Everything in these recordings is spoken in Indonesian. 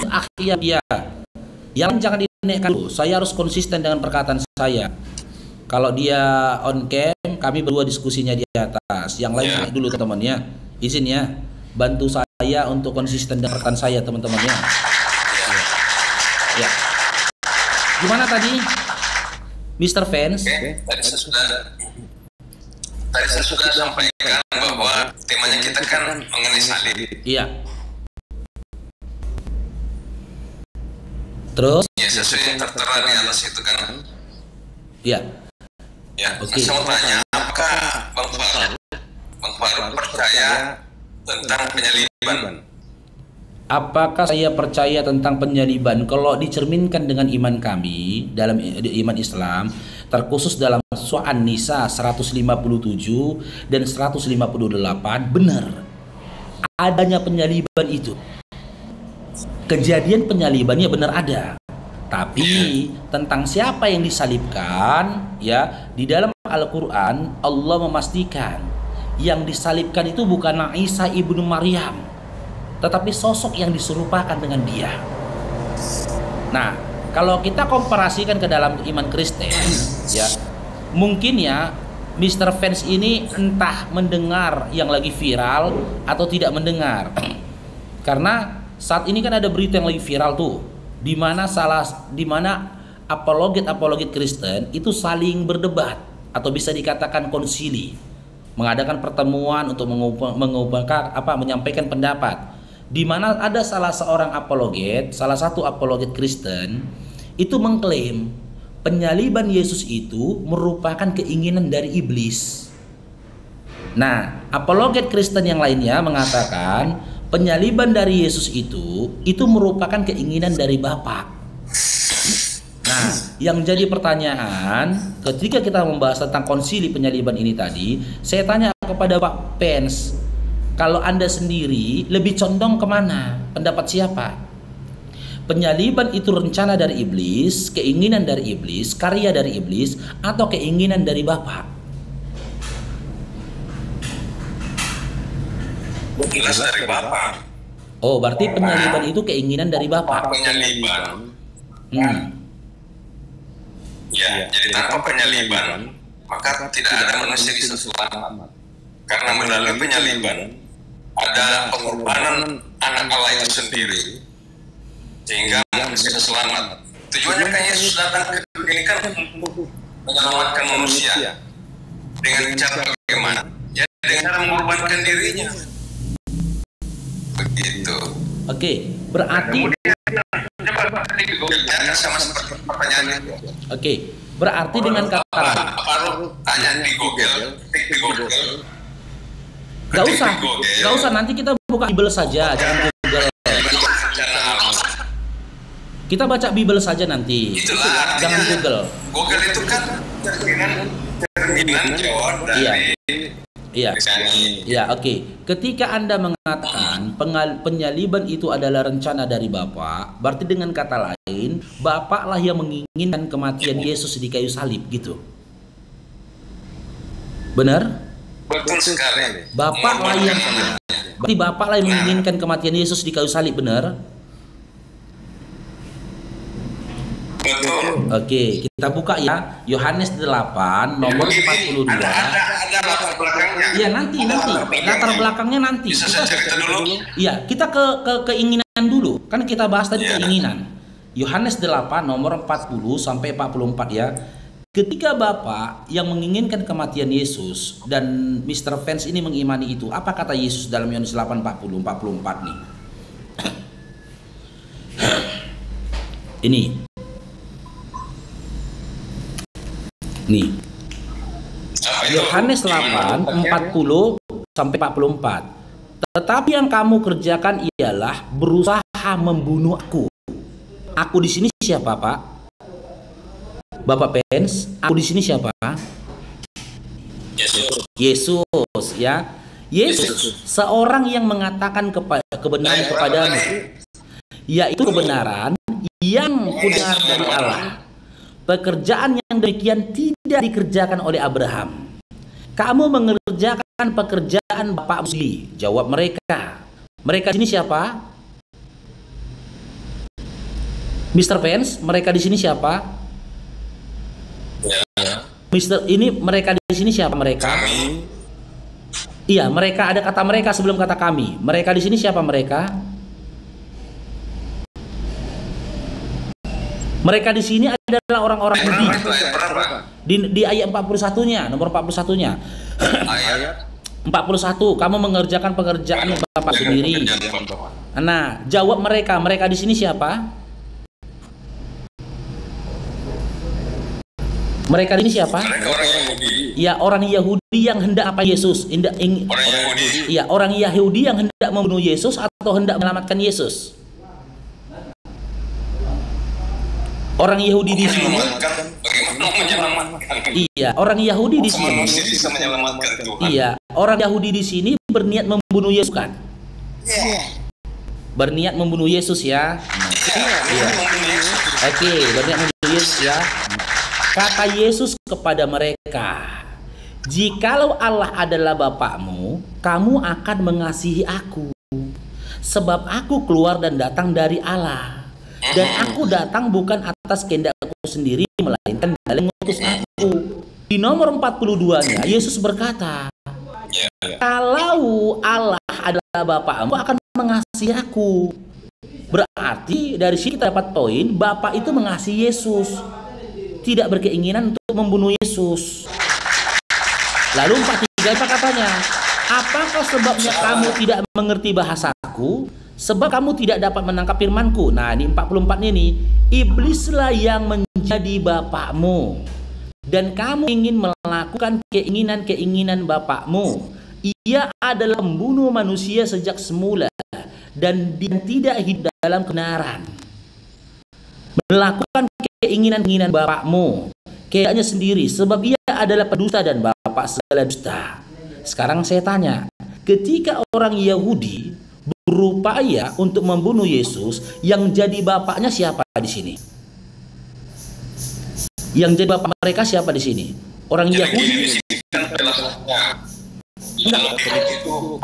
akhirnya dia. Yang jangan dinaikkan dulu. Saya harus konsisten dengan perkataan saya. Kalau dia on cam, kami berdua diskusinya di atas. Yang lain naik dulu teman-teman ya. Izin ya. Bantu saya untuk konsisten dengan perkataan saya teman-teman ya. Ya. Gimana tadi, Mr. Fans? Tadi saya sudah sampaikan bahwa temanya kita kan mengenai salib. Iya. Terus? Ya, sesuai yang tertera di atas itu kan. Iya. Ya, saya mau tanya, apakah Bang Faruk percaya tentang penyaliban? Apakah saya percaya tentang penyaliban? Kalau dicerminkan dengan iman kami dalam iman Islam, terkhusus dalam surah An-Nisa 157 dan 158, benar adanya penyaliban itu. Kejadian penyalibannya benar ada. Tapi tentang siapa yang disalibkan, ya, di dalam Al-Qur'an Allah memastikan yang disalibkan itu bukan Isa ibnu Maryam, tetapi sosok yang diserupakan dengan dia. Nah, kalau kita komparasikan ke dalam iman Kristen, ya, mungkin ya Mr. Fans ini entah mendengar yang lagi viral atau tidak mendengar. Karena saat ini kan ada berita yang lagi viral tuh, di mana apologet Kristen itu saling berdebat atau bisa dikatakan konsili, mengadakan pertemuan untuk menyampaikan pendapat, di mana ada salah satu apologet Kristen itu mengklaim penyaliban Yesus itu merupakan keinginan dari iblis. Nah, apologet Kristen yang lainnya mengatakan penyaliban dari Yesus itu merupakan keinginan dari Bapa. Nah, yang jadi pertanyaan ketika kita membahas tentang konsili penyaliban ini tadi, saya tanya kepada Pak Pence, kalau Anda sendiri lebih condong kemana? Pendapat siapa? Penyaliban itu rencana dari iblis, keinginan dari iblis, karya dari iblis, atau keinginan dari Bapa? Jelas dari Bapa. Oh, berarti penyaliban itu keinginan dari Bapa. Penyaliban. Ya, jadi tanpa penyaliban maka tidak ada manusia bisa selamat. Karena melalui penyaliban ada pengorbanan anak Allah itu sendiri sehingga manusia bisa selamat. Tujuannya kan Yesus datang ke dunia ini kan untuk menyelamatkan manusia. Dengan cara bagaimana? Ya dengan cara mengorbankan dirinya. Begitu. Oke, berarti sama seperti pertanyaan itu. Oke, berarti dengan kata lain, tanya di Google, di Google. Gak usah, nanti kita buka Bible saja, jangan Google. Kita baca Bible saja nanti. Itulah, jangan Google. Google itu kan cerminan jawab dari. Iya, oke. Ketika Anda mengatakan penyaliban itu adalah rencana dari Bapa, berarti dengan kata lain, Bapa lah yang menginginkan kematian Yesus di kayu salib, gitu. Benar? Betul sekali. Berarti Bapa lah yang menginginkan kematian Yesus di kayu salib, benar? Betul. Oke, kita buka ya. Yohanes 8 nomor 42. Ada latar belakangnya. Iya, nanti. Latar belakangnya nanti. Bisa saya cerita dulu? Iya, kita ke keinginan dulu. Kan kita bahas tadi keinginan. Yohanes 8 nomor 40 sampai 44 ya. Ketika Bapa yang menginginkan kematian Yesus dan Mr. Fans ini mengimani itu, apa kata Yesus dalam Yohanes 8 40 44 nih? Ini. Nih. Yohanes 8 40 sampai 44. Tetapi yang kamu kerjakan ialah berusaha membunuh aku. Aku di sini siapa, Pak? Bapak Pence, aku di sini siapa? Yesus, ya. Yesus seorang yang mengatakan kebenaran kepadamu, yaitu kebenaran yang benar dari Allah. Pekerjaan yang demikian tidak dikerjakan oleh Abraham. Kamu mengerjakan pekerjaan bapakmu sendiri. Jawab mereka. Mereka ini siapa? Mr. Pence, mereka di sini siapa? Ya. Mister, ini mereka di sini siapa mereka? Kami. Iya, mereka, ada kata mereka sebelum kata kami. Mereka di sini siapa mereka? Mereka di sini adalah orang-orang Yahudi. Di ayat 41-nya, nomor 41-nya. Ayat 41, kamu mengerjakan pekerjaan Bapak sendiri. Nah, jawab mereka di sini siapa? Mereka ini siapa? Mereka orang Yahudi. Ya, orang Yahudi yang hendak apa Yesus? Orang Yahudi. Ya, orang Yahudi yang hendak membunuh Yesus atau hendak menyelamatkan Yesus? Orang Yahudi di sini. Bagaimana menyelamatkan? Iya, orang Yahudi di sini. Manusia bisa menyelamatkan Tuhan. Iya, orang Yahudi di sini berniat membunuh Yesus kan? Berniat membunuh Yesus ya. Iya. Oke, berniat membunuh Yesus ya. Kata Yesus kepada mereka, jikalau Allah adalah Bapakmu, kamu akan mengasihi aku. Sebab aku keluar dan datang dari Allah. Dan aku datang bukan atas kehendakku sendiri, melainkan dalam mengutus aku. Di nomor 42-nya, Yesus berkata, kalau Allah adalah Bapakmu, akan mengasihi aku. Berarti dari sini kita dapat poin, Bapak itu mengasihi Yesus, tidak berkeinginan untuk membunuh Yesus. Lalu 43 apa katanya? Apakah sebabnya kamu tidak mengerti bahasaku? Sebab kamu tidak dapat menangkap firmanku. Nah, di 44 ini, iblislah yang menjadi bapakmu, dan kamu ingin melakukan keinginan-keinginan bapakmu. Ia adalah pembunuh manusia sejak semula, dan dia tidak hidup dalam kebenaran. Melakukan keinginan-keinginan bapakmu, kehendaknya sendiri, sebab ia adalah pendusta dan bapak segala dusta. Sekarang saya tanya, ketika orang Yahudi berupaya untuk membunuh Yesus, yang jadi bapaknya siapa di sini? Yang jadi bapak mereka siapa di sini? Orang Yahudi. Itu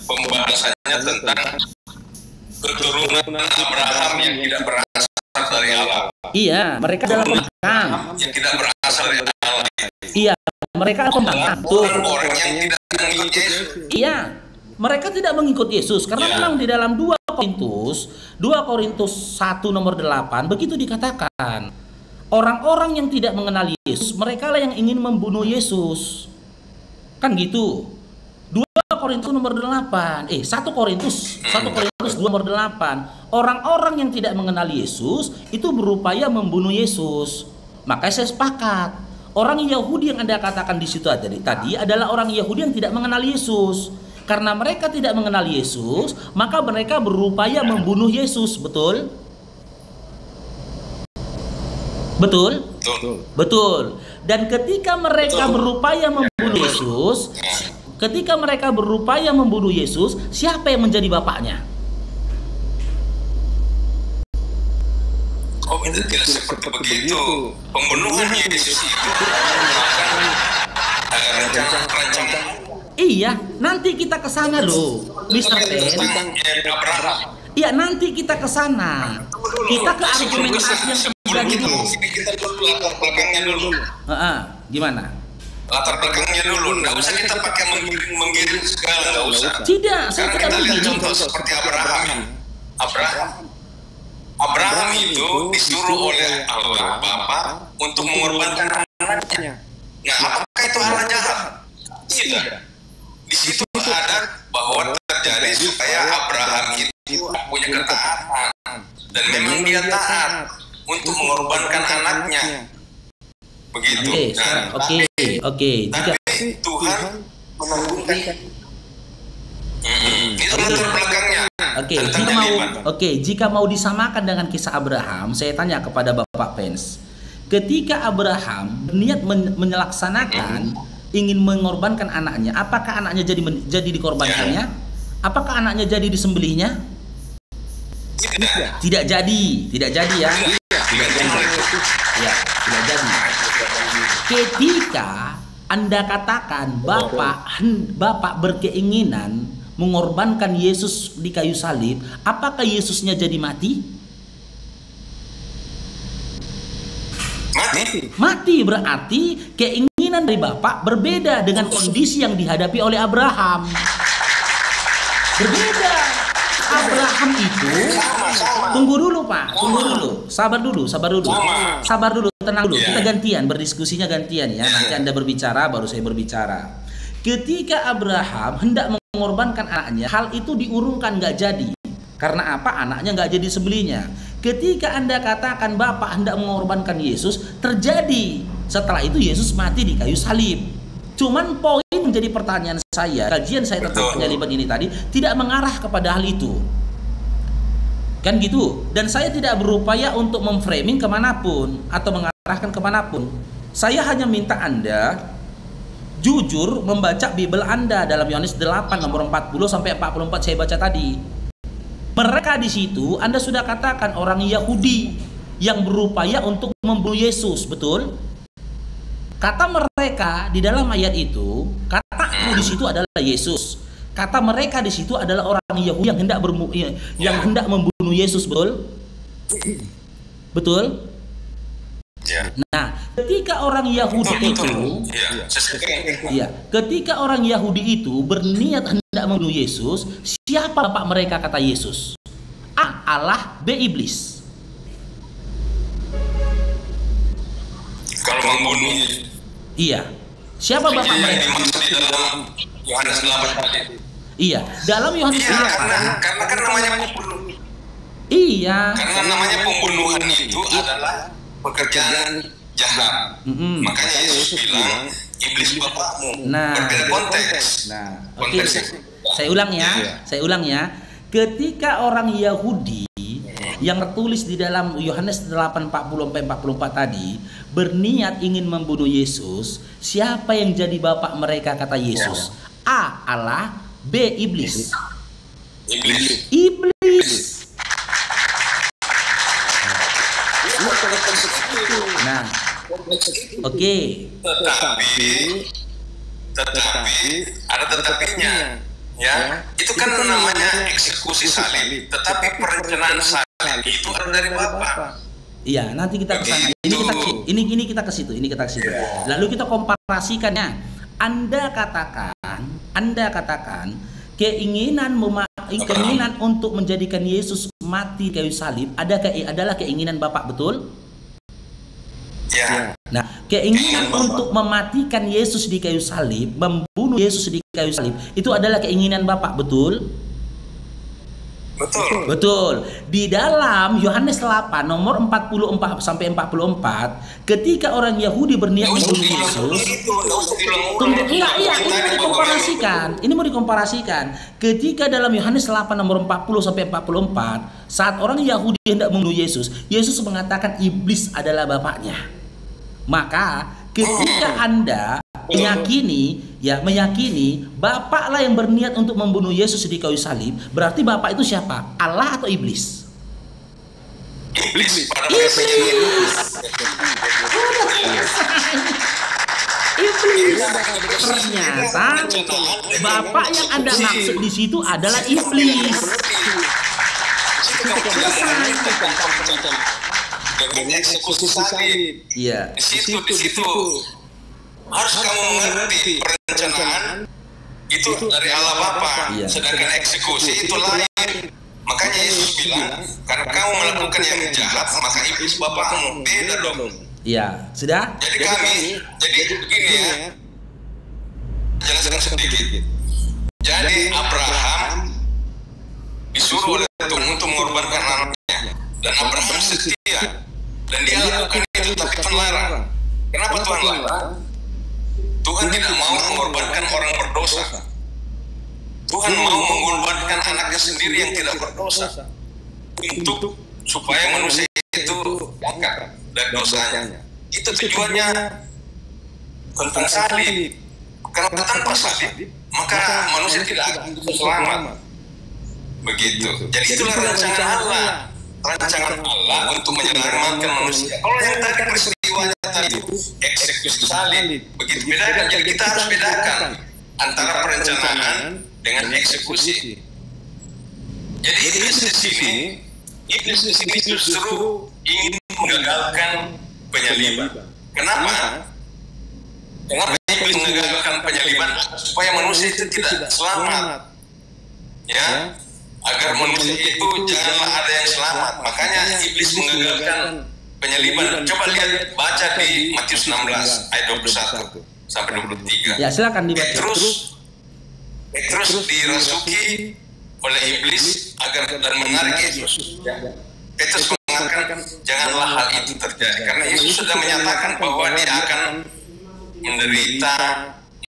pembahasannya tentang keturunan Abraham yang tidak berasal dari Allah. Iya, mereka adalah pembangkang. Yang tidak berasal dari Allah. Iya, mereka pembangkang. Orang yang tidak mengikut Yesus. Iya, mereka tidak mengikut Yesus karena memang di dalam 2 Korintus 1 nomor 8 begitu dikatakan, orang-orang yang tidak mengenal Yesus, mereka lah yang ingin membunuh Yesus. Kan gitu. 1 Korintus 2 nomor 8. Orang-orang yang tidak mengenal Yesus itu berupaya membunuh Yesus. Makanya saya sepakat. Orang Yahudi yang Anda katakan di situ tadi adalah orang Yahudi yang tidak mengenal Yesus. Karena mereka tidak mengenal Yesus, maka mereka berupaya membunuh Yesus, betul? Betul? Betul. Dan ketika mereka berupaya membunuh Yesus, siapa yang menjadi bapaknya? Oh, itu tidak seperti begitu. Pembunuhan Yesus itu rencana. Iya, nanti kita ke sana loh, Mr. Pen. Iya, nanti kita ke sana. Kita ke argumentasi yang terjadi dulu. Kita dulu latar belakangnya dulu. Gimana? Latar belakangnya dulu. Nggak usah kita pakai menggiring segala, nggak usah. Tidak, saya tidak kita lihat begini. contoh seperti Abraham itu disuruh oleh Allah Bapa untuk mengorbankan anaknya. Nah, apakah itu hal jahat? Tidak. Di situ ada bahwa terjadi supaya Abraham itu punya ketaatan, dan memang dia taat untuk mengorbankan anaknya. Begitu. Oke. Jika Tuhan menurunkan itu latar belakangnya. Jika mau disamakan dengan kisah Abraham, saya tanya kepada Bapak Pence. Ketika Abraham berniat menyelaksanakan ingin mengorbankan anaknya, apakah anaknya jadi dikorbankannya? Apakah anaknya jadi disembelihnya? Tidak jadi ya. Tidak jadi. Ketika Anda katakan Bapak berkeinginan mengorbankan Yesus di kayu salib, apakah Yesusnya jadi mati? Mati berarti keinginan dari Bapak berbeda dengan kondisi yang dihadapi oleh Abraham. Berbeda. Abraham itu, tunggu dulu Pak, tunggu dulu, sabar dulu, tenang dulu. Kita gantian, berdiskusinya gantian ya. Nanti Anda berbicara, baru saya berbicara. Ketika Abraham hendak mengorbankan anaknya, hal itu diurungkan, nggak jadi. Karena apa? Anaknya nggak jadi sembelihnya. Ketika Anda katakan Bapak hendak mengorbankan Yesus, terjadi. Setelah itu Yesus mati di kayu salib. Cuman poin menjadi pertanyaan saya, kajian saya tentang penyaliban ini tadi tidak mengarah kepada hal itu. Kan gitu. Dan saya tidak berupaya untuk memframing kemanapun atau mengarahkan kemanapun. Saya hanya minta Anda jujur membaca Bible Anda dalam Yohanes 8 nomor 40 sampai 44 saya baca tadi. Mereka di situ Anda sudah katakan orang Yahudi yang berupaya untuk membunuh Yesus, betul? Kata mereka di dalam ayat itu, kataku di situ adalah Yesus. Kata mereka di situ adalah orang Yahudi yang hendak membunuh Yesus, betul? Betul? Nah, ketika orang Yahudi ketika orang Yahudi itu berniat hendak membunuh Yesus, siapa bapak mereka kata Yesus? A. Allah, B. Iblis. Kalau membunuh, iya. Siapa bapak mereka? Di dalam Yohanes 8 tadi. Iya, dalam Yohanes 8. Karena kan namanya pembunuh. Iya. Karena namanya pembunuhan itu adalah pekerjaan jahat. Makanya Yesus bilang iblis bapakmu. Berbeda konteks. Oke. Saya ulang ya. Ketika orang Yahudi yang tertulis di dalam Yohanes 8:40-44 tadi berniat ingin membunuh Yesus, siapa yang jadi bapak mereka kata Yesus? A. Allah, B. Iblis. Nah, oke. Tetapi ada tetapinya, ya. Itu kan namanya eksekusi salib. Tetapi perencanaan salib itu ada dari Bapa. Iya, nanti kita ke sana. Ini kita ke situ. Lalu kita komparasikannya. Anda katakan keinginan untuk menjadikan Yesus mati di kayu salib adalah keinginan Bapak, betul? Ya. Nah, keinginan untuk mematikan Yesus di kayu salib, membunuh Yesus di kayu salib, itu adalah keinginan Bapak, betul? Betul. Di dalam Yohanes 8 nomor 44 sampai 44, ketika orang Yahudi berniat membunuh Yesus, ini mau dikomparasikan. Ketika dalam Yohanes 8 nomor 40 sampai 44, saat orang Yahudi hendak membunuh Yesus, Yesus mengatakan iblis adalah bapaknya. Maka ketika Anda meyakini Bapaklah yang berniat untuk membunuh Yesus di kayu salib, berarti Bapak itu siapa? Allah atau iblis? Iblis. Ternyata Bapak yang Anda maksud di situ adalah iblis. Eksekusi salib. Iya. Di situ harus kamu mengerti perencanaan itu dari Allah Bapa, sedangkan eksekusi itu lain. Makanya Yesus bilang, karena kamu melakukan yang jahat, maka iblis bapakmu. Beda dong. Iya, sudah. Jadi begini ya, jelaskan sedikit. Jadi Abraham disuruh oleh Tuhan untuk mengorbankan anaknya, dan Abraham setia, dan dia lakukan itu tapi Tuhan larang. Kenapa Tuhan larang? Tuhan tidak mau mengorbankan orang berdosa. Tuhan mau mengorbankan anaknya sendiri yang tidak berdosa, untuk supaya manusia itu angkat dari dosanya. Itu tujuannya tentang salib. Karena tanpa salib maka manusia tidak akan selamat. Begitu. Jadi itulah rancangan Allah. Rancangan Allah untuk menyelamatkan manusia. Kalau yang tadi peristiwanya tadi eksekusi salib, begitu bedakan. Jadi kita harus bedakan antara perencanaan dengan eksekusi. Jadi iblis di sini justru ingin menggagalkan penyaliban. Kenapa? Kenapa iblis mengagalkan penyaliban? Supaya manusia itu tidak selamat. Ya, agar manusia itu janganlah ada yang selamat. Makanya iblis mengagalkan penyaliban. Coba lihat, baca di Matius 16 ayat 21 sampai 23. Ya, silakan dibaca. Petrus dirasuki oleh iblis agar dan menarik Yesus. Petrus mengatakan janganlah hal itu terjadi karena Yesus sudah menyatakan bahwa dia akan menderita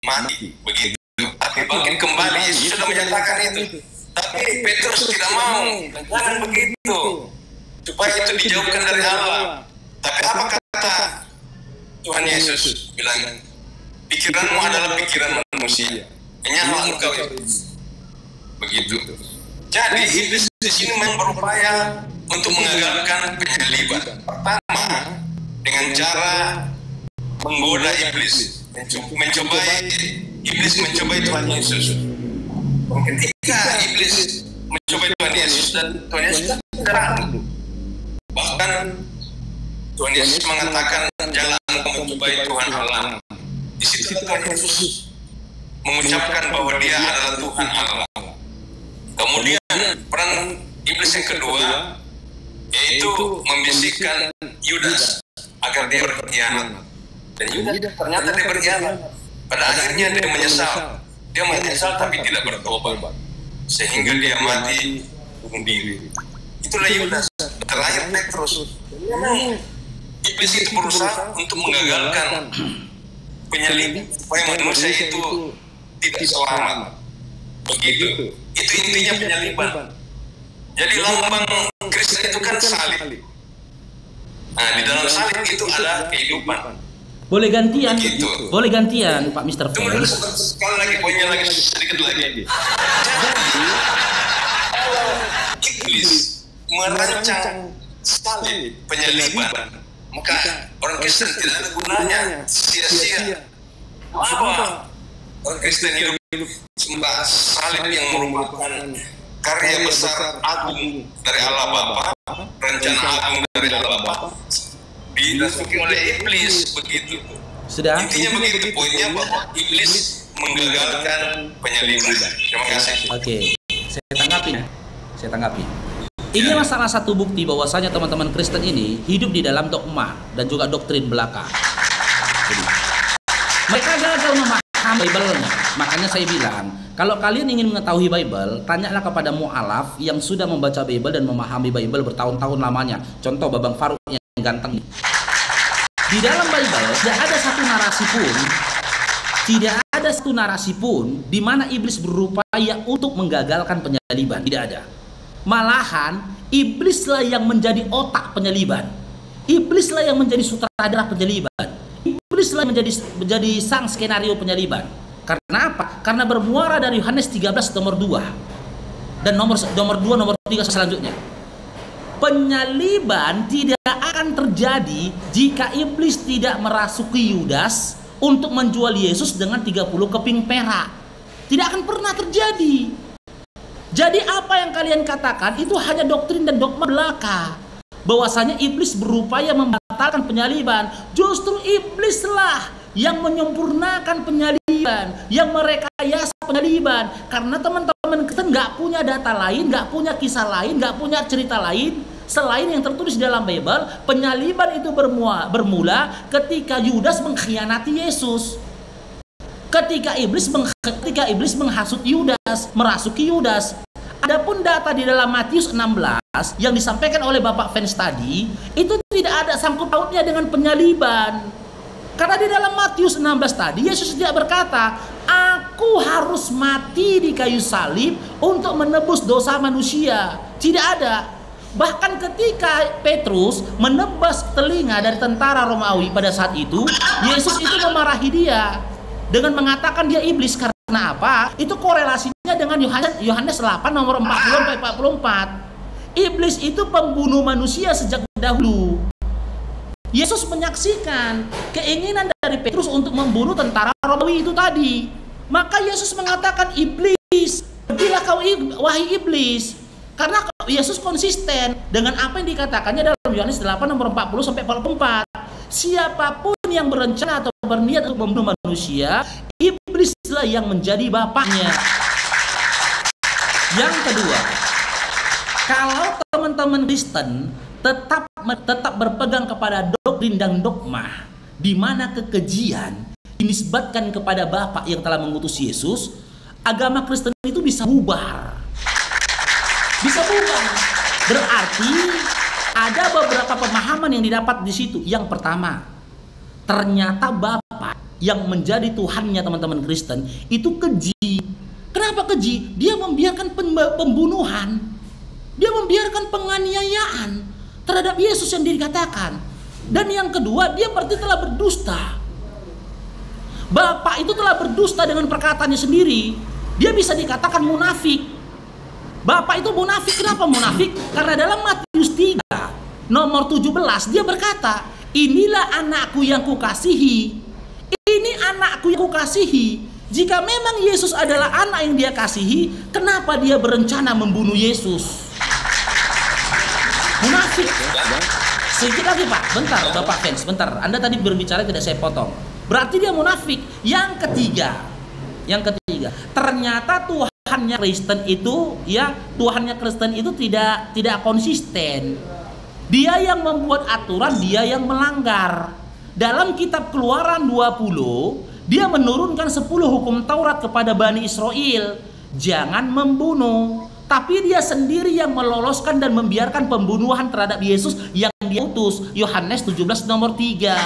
mati begitu. Tapi bangkit kembali, Yesus sudah menyatakan itu. Tapi Petrus tidak mau, jangan begitu. Supaya itu dijauhkan dari Allah. Tapi apa kata Tuhan Yesus? Bilang, pikiranmu adalah pikiran manusia. Hanyalah engkau itu. Begitu. Jadi iblis di sini memang berupaya untuk mengagalkan penyaliban. Pertama, dengan cara menggoda iblis, mencobai Tuhan Yesus. Ketika iblis mencobai Tuhan Yesus dan Tuhan Yesus tidak ragu. Bahkan Tuhan Yesus mengatakan jangan mencobai Tuhan Allah. Di situ Tuhan Yesus mengucapkan bahwa Dia adalah Tuhan Allah. Kemudian peran iblis yang kedua yaitu membisikkan Yudas agar dia berkhianat. Dan Yudas ternyata dia berkhianat. Pada akhirnya dia menyesal. Dia menyesal tapi tidak bertobat. Sehingga dia mati bunuh diri. Itulah Yudas. Terakhir Petrus. Memang iblis itu berusaha untuk mengagalkan penyaliban supaya manusia itu tidak selamat. Begitu. Itu intinya penyaliban. Jadi lambang Kristen itu kan salib. Nah, di dalam salib itu ada kehidupan. Boleh gantian, Begitu. boleh gantian, Pak Mr. Tunggu dulu sekali lagi, poinnya lagi sedikit lagi. Jadi, iblis merancang salib penyaliban, maka orang Kristen tidak ada gunanya, sia-sia. Apa? Orang Kristen hidup sembah salib yang merupakan karya besar agung dari Allah Bapa, rencana agung dari Allah Bapa, dirasuki oleh iblis begitu. Sudah? Intinya begitu, poinnya bahwa iblis menggagalkan penyaliban. Terima kasih. Oke, saya tanggapi. Ini salah satu bukti bahwasanya teman-teman Kristen ini hidup di dalam dogma dan juga doktrin belaka. Jadi, mereka gagal memahami Bible-nya. Makanya saya bilang, kalau kalian ingin mengetahui Bible, tanyalah kepada mu'alaf yang sudah membaca Bible dan memahami Bible bertahun-tahun lamanya. Contoh Babang Faruk yang ganteng. Di dalam Bible tidak ada satu narasi pun di mana iblis berupaya untuk menggagalkan penyaliban. Tidak ada. Malahan iblislah yang menjadi otak penyaliban. Iblislah yang menjadi sutradara penyaliban. Iblislah yang menjadi sang skenario penyaliban. Karena apa? Karena bermuara dari Yohanes 13 nomor 2 dan nomor 2 nomor 3 selanjutnya. Penyaliban tidak akan terjadi jika iblis tidak merasuki Yudas untuk menjual Yesus dengan 30 keping perak. Tidak akan pernah terjadi. Jadi apa yang kalian katakan itu hanya doktrin dan dogma belaka. Bahwasanya iblis berupaya membatalkan penyaliban. Justru iblislah yang menyempurnakan penyaliban, yang merekayasa penyaliban. Karena teman-teman kita nggak punya data lain, nggak punya kisah lain, nggak punya cerita lain selain yang tertulis di dalam Bible. Penyaliban itu bermula ketika Yudas mengkhianati Yesus. Ketika iblis menghasut Yudas, merasuki Yudas. Adapun data di dalam Matius 16 yang disampaikan oleh Bapak Fens tadi, itu tidak ada sangkut pautnya dengan penyaliban. Karena di dalam Matius 16 tadi Yesus tidak berkata, "Aku harus mati di kayu salib untuk menebus dosa manusia." Tidak ada. Bahkan ketika Petrus menebas telinga dari tentara Romawi pada saat itu, Yesus itu memarahi dia dengan mengatakan dia iblis. Karena apa? Itu korelasinya dengan Yohanes 8 nomor 40-44. Iblis itu pembunuh manusia sejak dahulu. Yesus menyaksikan keinginan dari Petrus untuk membunuh tentara Romawi itu tadi. Maka Yesus mengatakan, "Iblis, pergilah kau wahai iblis." Karena Yesus konsisten dengan apa yang dikatakannya dalam Yohanes 8 nomor 40-44. siapapun yang berencana atau berniat untuk membunuh manusia, iblislah yang menjadi bapaknya. Yang kedua, kalau teman-teman Kristen tetap berpegang kepada doktrin dan dogma di mana kekejian dinisbatkan kepada Bapa yang telah mengutus Yesus, agama Kristen itu bisa bubar. Bisa bubar. Berarti ada beberapa pemahaman yang didapat di situ. Yang pertama, ternyata Bapa yang menjadi Tuhannya teman-teman Kristen itu keji. Kenapa keji? Dia membiarkan pembunuhan. Dia membiarkan penganiayaan terhadap Yesus yang dikatakan. Dan yang kedua, dia berarti telah berdusta. Bapak itu telah berdusta dengan perkataannya sendiri. Dia bisa dikatakan munafik. Bapak itu munafik. Kenapa munafik? Karena dalam Matius 3 nomor 17 dia berkata, inilah anakku yang kukasihi. Ini anakku yang kukasihi. Jika memang Yesus adalah anak yang dia kasihi, kenapa dia berencana membunuh Yesus? Munafik. Sedikit lagi Pak, bentar Bapak Fens, bentar. Anda tadi berbicara tidak saya potong. Berarti dia munafik. Yang ketiga, ternyata Tuhannya Kristen itu, ya Tuhannya Kristen itu tidak konsisten. Dia yang membuat aturan, dia yang melanggar. Dalam kitab Keluaran 20, dia menurunkan 10 hukum Taurat kepada Bani Israel. Jangan membunuh. Tapi dia sendiri yang meloloskan dan membiarkan pembunuhan terhadap Yesus yang dia utus. Yohanes 17 nomor 3.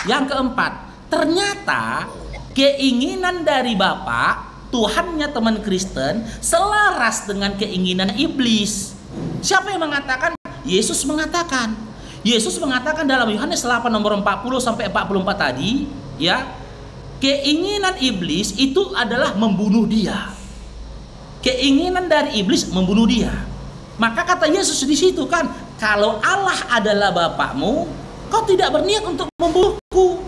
Yang keempat, ternyata keinginan dari Bapa, Tuhannya teman Kristen, selaras dengan keinginan iblis. Siapa yang mengatakan? Yesus mengatakan dalam Yohanes 8 nomor 40 sampai 44 tadi, ya, keinginan iblis itu adalah membunuh dia. Keinginan dari iblis membunuh dia. Maka kata Yesus di situ kan, kalau Allah adalah Bapakmu, kau tidak berniat untuk membunuhku,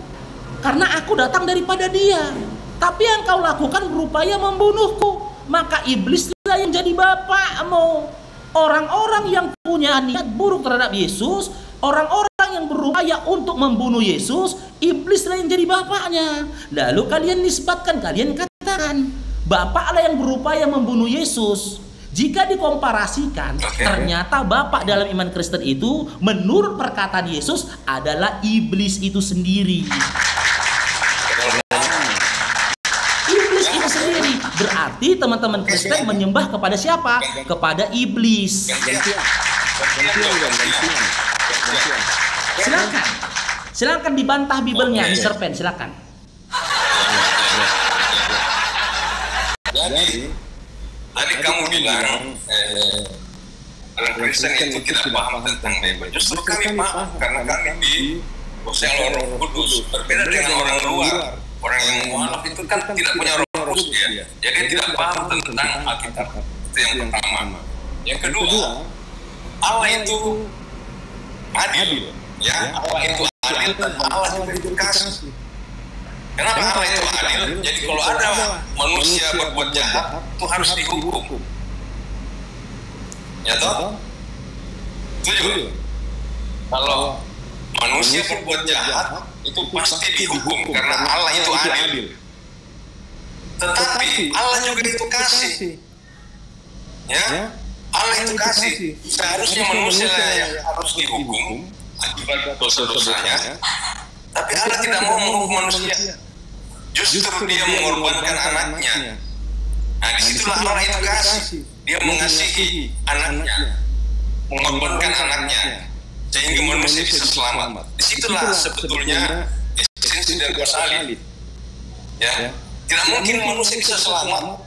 karena aku datang daripada Dia. Tapi yang kau lakukan berupaya membunuhku. Maka iblislah yang jadi bapakmu. Orang-orang yang punya niat buruk terhadap Yesus, orang-orang yang berupaya untuk membunuh Yesus, iblislah yang jadi bapaknya. Lalu kalian nisbatkan, kalian katakan, Bapaklah yang berupaya membunuh Yesus. Jika dikomparasikan, ternyata Bapak dalam iman Kristen itu, menurut perkataan Yesus, adalah iblis itu sendiri. Iblis itu sendiri. Berarti teman-teman Kristen menyembah kepada siapa? Kepada iblis. Silakan dibantah Bibelnya, Mr. Pen, silakan. Jadi, tadi kamu bilang orang Kristen itu tidak paham tentang Bible. Justru kami paham karena kami dikuasai oleh Roh Kudus. Berbeda dengan orang luar. Orang yang mualaf itu kan tidak punya Roh Kudus ya. Jadi tidak paham tentang Alkitab. Itu yang pertama. Yang kedua, Allah itu adil. Ya, Allah itu adil dan Allah juga itu kasih. Kenapa Allah itu adil? Jadi kalau ada manusia berbuat jahat, itu harus dihukum. Ya toh? Setuju? Kalau manusia berbuat jahat, itu pasti dihukum karena Allah itu adil. Tetapi Allah juga itu kasih. Ya? Allah itu kasih. Seharusnya manusia yang harus dihukum akibat dosa-dosanya. Tapi Allah tidak mau menghukum manusia. Justru dia mengorbankan anaknya. Nah, disitulah Allah itu kasih. Dia mengasihi anaknya, mengorbankan anaknya, sehingga manusia bisa selamat. Disitulah sebetulnya esensi dari salib. Ya, tidak mungkin manusia bisa selamat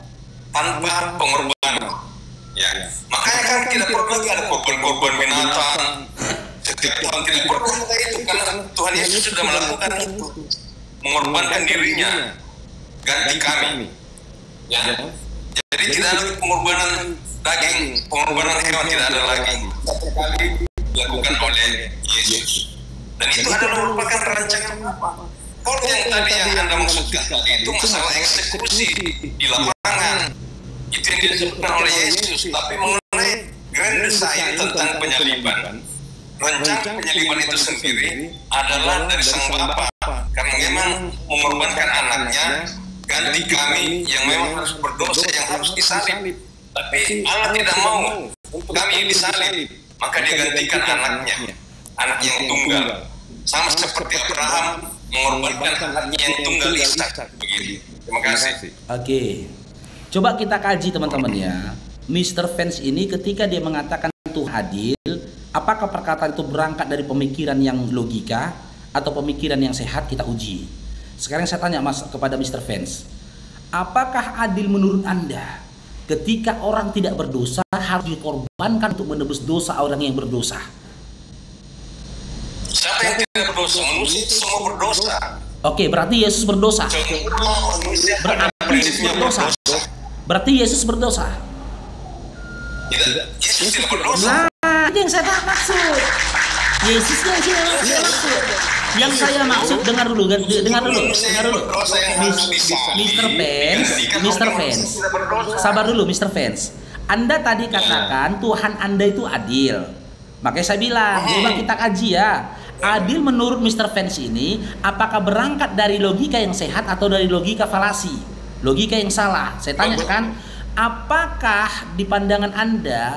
tanpa pengorbanan. Ya, makanya kan tidak perlu ada korban-korban binatang. Setiap Tuhan tidak perlu itu karena Tuhan Yesus sudah melakukan itu, mengorbankan dirinya ganti kami. Ya, jadi tidak ada pengorbanan daging, pengorbanan hewan tidak ada lagi. Satu kali dilakukan oleh Yesus. Dan itu adalah merupakan rancangan apa? Kalau yang tadi yang Anda maksudkan tadi itu masalah eksekusi di lapangan, itu yang disebutkan oleh Yesus. Tapi mengenai grand design tentang penyaliban, rencana penyaliban itu sendiri adalah dari sang Bapa, karena memang mengorbankan anaknya ganti kami yang memang harus berdosa, yang harus disalib. Tapi Allah tidak mau kami yang disalib, maka dia gantikan anaknya, anak yang tunggal, sama seperti Abraham mengorbankan anaknya yang tunggal Ishak. Begitu. Terima kasih. Oke, coba kita kaji teman-teman ya. Mr. Vance ini ketika dia mengatakan Tuhan adil, apakah perkataan itu berangkat dari pemikiran yang logika atau pemikiran yang sehat? Kita uji. Sekarang saya tanya Mas kepada Mr. Vance, apakah adil menurut Anda ketika orang tidak berdosa harus dikorbankan untuk menebus dosa orang yang berdosa? Siapa yang tidak berdosa? Manusia itu semua berdosa. Oke, berarti Yesus berdosa. Berarti Yesus berdosa. Berarti Yesus berdosa. Tidak, Yesus tidak berdosa. Nah, itu yang saya maksud. Yesus yang saya maksud. Yang saya maksud, dengar dulu. Mr. Vance. Sabar dulu, Mr. Vance. Anda tadi katakan Tuhan Anda itu adil. Makanya saya bilang, coba kita kaji ya. Adil menurut Mr. Vance ini, apakah berangkat dari logika yang sehat atau dari logika falasi? Logika yang salah. Saya tanyakan, apakah di pandangan Anda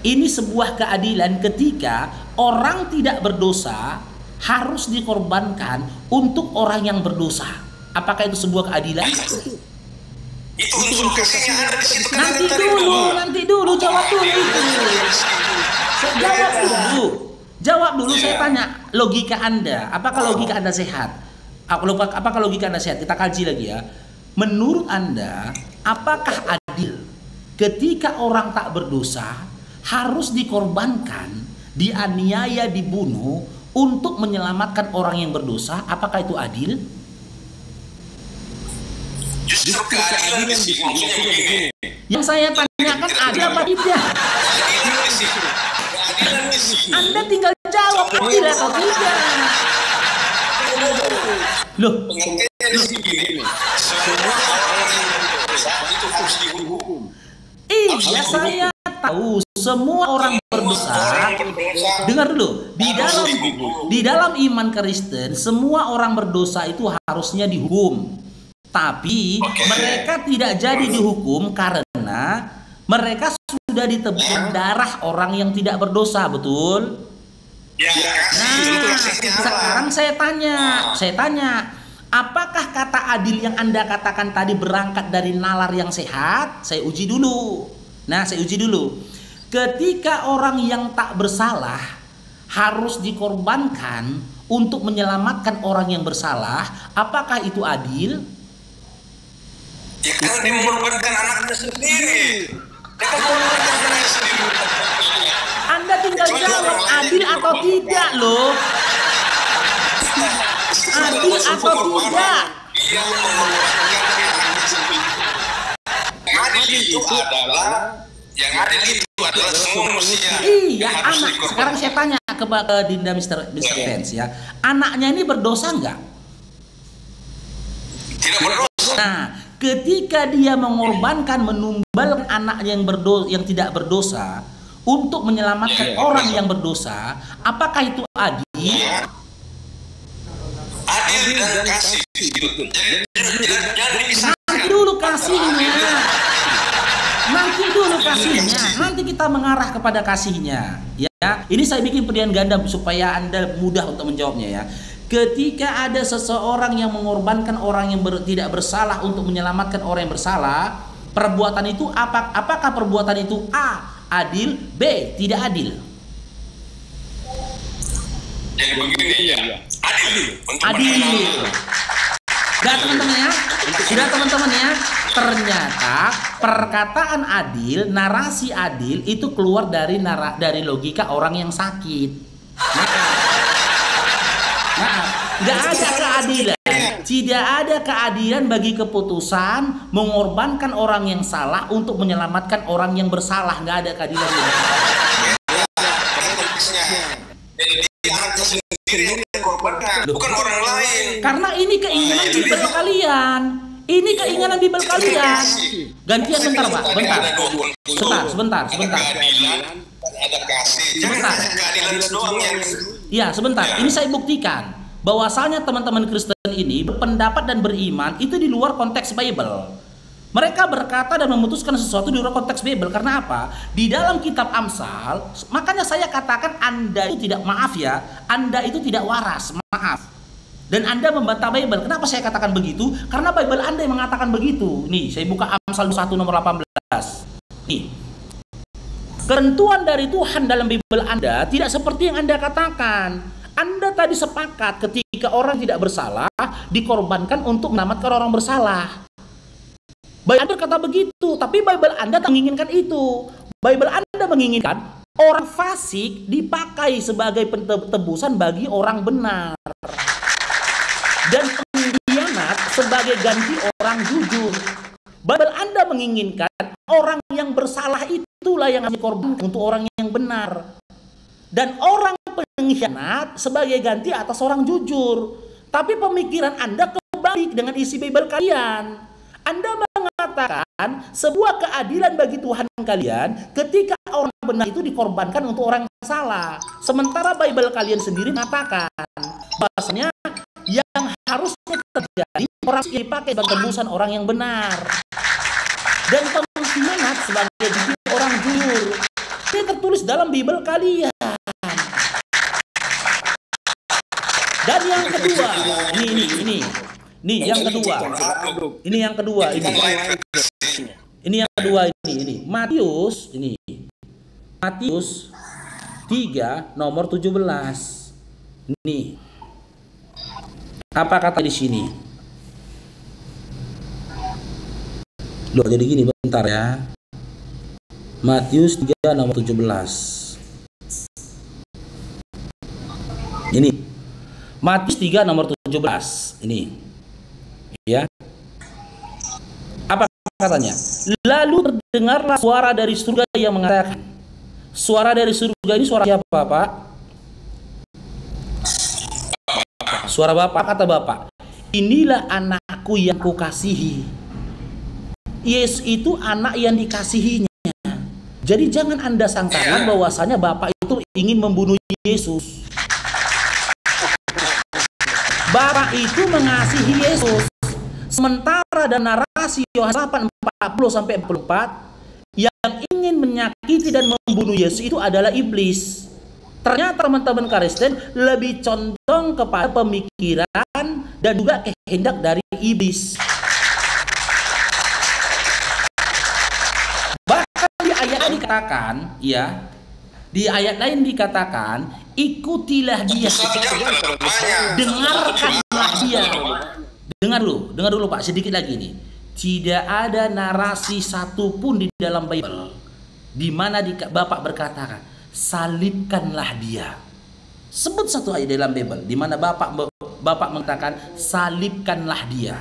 ini sebuah keadilan ketika orang tidak berdosa harus dikorbankan untuk orang yang berdosa? Apakah itu sebuah keadilan? Itu unsur kasihnya ada di situ. Nanti dulu, jawab dulu itu. Jawab dulu, saya tanya logika Anda. Apakah logika Anda sehat? Apakah logika Anda sehat? Kita kaji lagi ya. Menurut Anda, apakah adil ketika orang tak berdosa harus dikorbankan, dianiaya, dibunuh untuk menyelamatkan orang yang berdosa? Apakah itu adil? Justru keadilan di sini maksudnya begini. Yang saya tanyakan adil apa tidak? Keadilan di sini. Keadilan di sini. Anda tinggal jawab adil atau tidak. Loh, pengertiannya di sini begini. Semua orang yang berdosa itu harus dihukum. Iya, saya tahu semua orang berdosa. Dengar dulu, di dalam iman Kristen semua orang berdosa itu harusnya dihukum. Tapi mereka tidak jadi dihukum karena mereka sudah ditebus darah orang yang tidak berdosa, betul? Nah, sekarang saya tanya, apakah kata adil yang Anda katakan tadi berangkat dari nalar yang sehat? Saya uji dulu. Ketika orang yang tak bersalah harus dikorbankan untuk menyelamatkan orang yang bersalah, apakah itu adil? Ya kan dia mengorbankan anaknya sendiri. Anda tinggal jawab adil atau tidak loh. Adil atau tidak? Dia mengorbankan anaknya sendiri. Adil itu adalah yang adil itu adalah semua manusia. Iya, anak. Sekarang saya tanya ke Dinda Mr. Vance ya. Anaknya ini berdosa enggak? Tidak berdosa. Nah, ketika dia mengorbankan, menumbalkan anaknya yang tidak berdosa untuk menyelamatkan orang yang berdosa, apakah itu adil? Adil dan kasih. Nanti dulu kasihnya. Nanti kita mengarah kepada kasihnya. Ya, ini saya bikin pilihan ganda supaya Anda mudah untuk menjawabnya ya. Ketika ada seseorang yang mengorbankan orang yang tidak bersalah untuk menyelamatkan orang yang bersalah, perbuatan itu apakah perbuatan itu A, adil, B, tidak adil? Jadi begini ya, adil. Sudah teman-teman ya, ternyata perkataan adil, narasi adil itu keluar dari logika orang yang sakit. Nggak ada keadilan. Tidak ada keadilan bagi keputusan mengorbankan orang yang salah untuk menyelamatkan orang yang bersalah. Nggak ada keadilan. Bukan orang lain. Karena ini keinginan pribadi kalian. Ini keinginan Bible kalian. Gantian bentar, Pak. Bentar. Sebentar. Ada kasih. Sebentar. Keadilan doang yang Ya, sebentar. Ini saya buktikan bahwasanya teman-teman Kristen ini berpendapat dan beriman itu di luar konteks Bible. Mereka berkata dan memutuskan sesuatu di luar konteks Bible. Karena apa? Di dalam kitab Amsal, makanya saya katakan Anda itu tidak, maaf ya, Anda itu tidak waras, maaf. Dan Anda membantah Bible. Kenapa saya katakan begitu? Karena Bible Anda yang mengatakan begitu. Nih, saya buka Amsal 1 nomor 18. Nih. Ketentuan dari Tuhan dalam Bible Anda tidak seperti yang Anda katakan. Anda tadi sepakat ketika orang tidak bersalah dikorbankan untuk menyelamatkan orang bersalah. Bible Anda kata begitu, tapi Bible Anda tak menginginkan itu. Bible Anda menginginkan orang fasik dipakai sebagai tebusan bagi orang benar. Dan pengkhianat sebagai ganti orang jujur. Bible Anda menginginkan orang yang bersalah itulah yang harus dikorbankan untuk orang yang benar. Dan orang pengkhianat sebagai ganti atas orang jujur. Tapi pemikiran Anda kebalik dengan isi Bible kalian. Anda mengatakan sebuah keadilan bagi Tuhan kalian ketika orang benar itu dikorbankan untuk orang yang salah. Sementara Bible kalian sendiri mengatakan bahasanya yang harusnya terjadi orang yang dipakai sebagai tebusan orang yang benar. Dan pengkhianat sebagai orang jujur. Ini tertulis dalam Bible kalian. Dan yang kedua, ini yang kedua. Ini yang kedua ini. Matius 3 nomor 17. Nih. Apa kata di sini? Loh, jadi gini, bentar ya. Matius 3 nomor 17. Ini. Matius 3 nomor 17. Ini. Ya. Apa katanya? Lalu terdengarlah suara dari surga yang mengatakan. Suara dari surga ini suara siapa, Pak? Suara Bapak, kata Bapak. Inilah anakku yang kukasihi. Yesus itu anak yang dikasihinya. Jadi jangan Anda sangkakan bahwasanya Bapak itu ingin membunuh Yesus. Bapak itu mengasihi Yesus. Sementara dalam narasi Yohanes 8:40-44 yang ingin menyakiti dan membunuh Yesus itu adalah iblis. Ternyata teman-teman Kristen lebih condong kepada pemikiran dan juga kehendak dari iblis. Bahkan di ayat lain dikatakan, ya, di ayat lain dikatakan, ikutilah dia, dengarkanlah dia. Dengar dulu Pak, sedikit lagi nih. Tidak ada narasi satupun di dalam Bible di mana Bapak berkata, salibkanlah dia. Sebut satu ayat dalam Bible di mana Bapak mengatakan salibkanlah dia.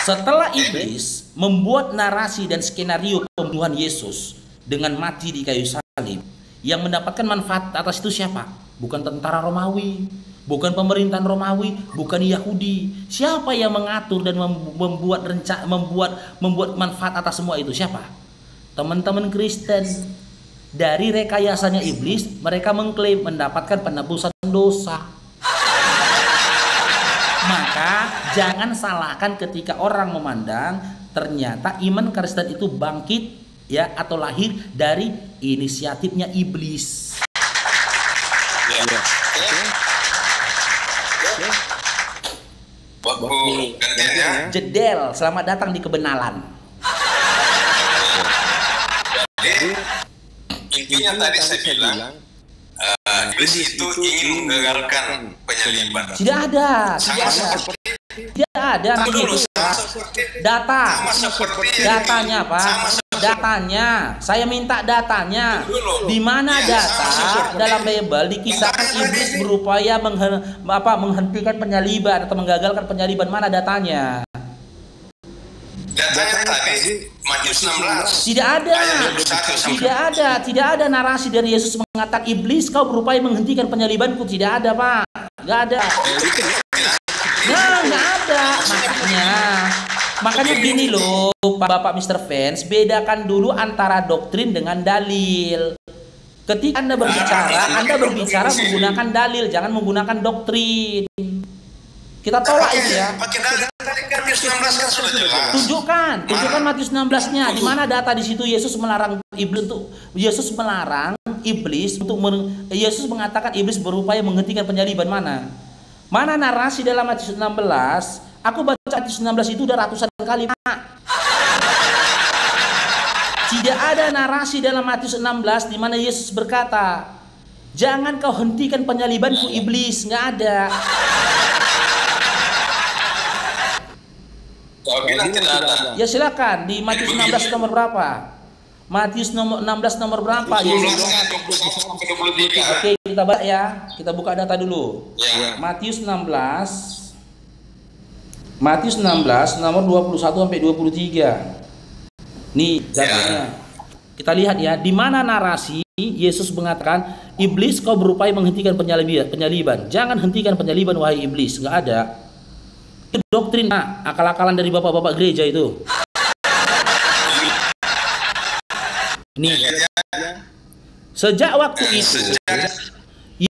Setelah iblis membuat narasi dan skenario pembunuhan Yesus dengan mati di kayu salib, yang mendapatkan manfaat atas itu siapa? Bukan tentara Romawi, bukan pemerintahan Romawi, bukan Yahudi. Siapa yang mengatur dan membuat manfaat atas semua itu? Siapa? Teman-teman Kristen. Dari rekayasanya iblis, mereka mengklaim mendapatkan penebusan dosa. Maka jangan salahkan ketika orang memandang ternyata iman Kristen itu bangkit, ya, atau lahir dari inisiatifnya iblis. Jedel, selamat datang di kebenalan. Jadi intinya tadi saya bilang iblis itu ingin menggagalkan penyaliban. Tidak ada. Datanya Pak, datanya. Saya minta datanya. Di mana data dalam Bible dikisahkan iblis berupaya menghentikan penyaliban atau menggagalkan penyaliban? Mana datanya? Datanya tadi Matius 16. Tidak ada narasi dari Yesus mengatakan iblis kau berupaya menghentikan penyalibanku. Tidak ada Pak. nggak ada. Nah, nggak ada maksudnya. Makanya gini loh, Bapak Mr. Fans, bedakan dulu antara doktrin dengan dalil. Ketika Anda berbicara menggunakan dalil, jangan menggunakan doktrin. Kita tolak itu ya. Tunjukkan Matius 16-nya. Di mana data di situ Yesus melarang iblis untuk Yesus mengatakan iblis berupaya menghentikan penyaliban mana? Mana narasi dalam Matius 16? Aku baca Matius 16 itu udah ratusan kali, Pak. Tidak ada narasi dalam Matius 16 di mana Yesus berkata, "Jangan kau hentikan penyalibanku iblis." Nggak ada. Ya silakan di Matius 16 nomor berapa? Matius 16 nomor berapa? Oke, kita baca ya. Kita buka data dulu. Matius 16 nomor 21 sampai 23. Nih datanya. Kita lihat ya, di mana narasi Yesus mengatakan, "Iblis, kau berupaya menghentikan penyaliban. Jangan hentikan penyaliban wahai iblis." Nggak ada. Itu doktrin, akal-akalan dari bapak-bapak gereja itu. Nih. Sejak waktu itu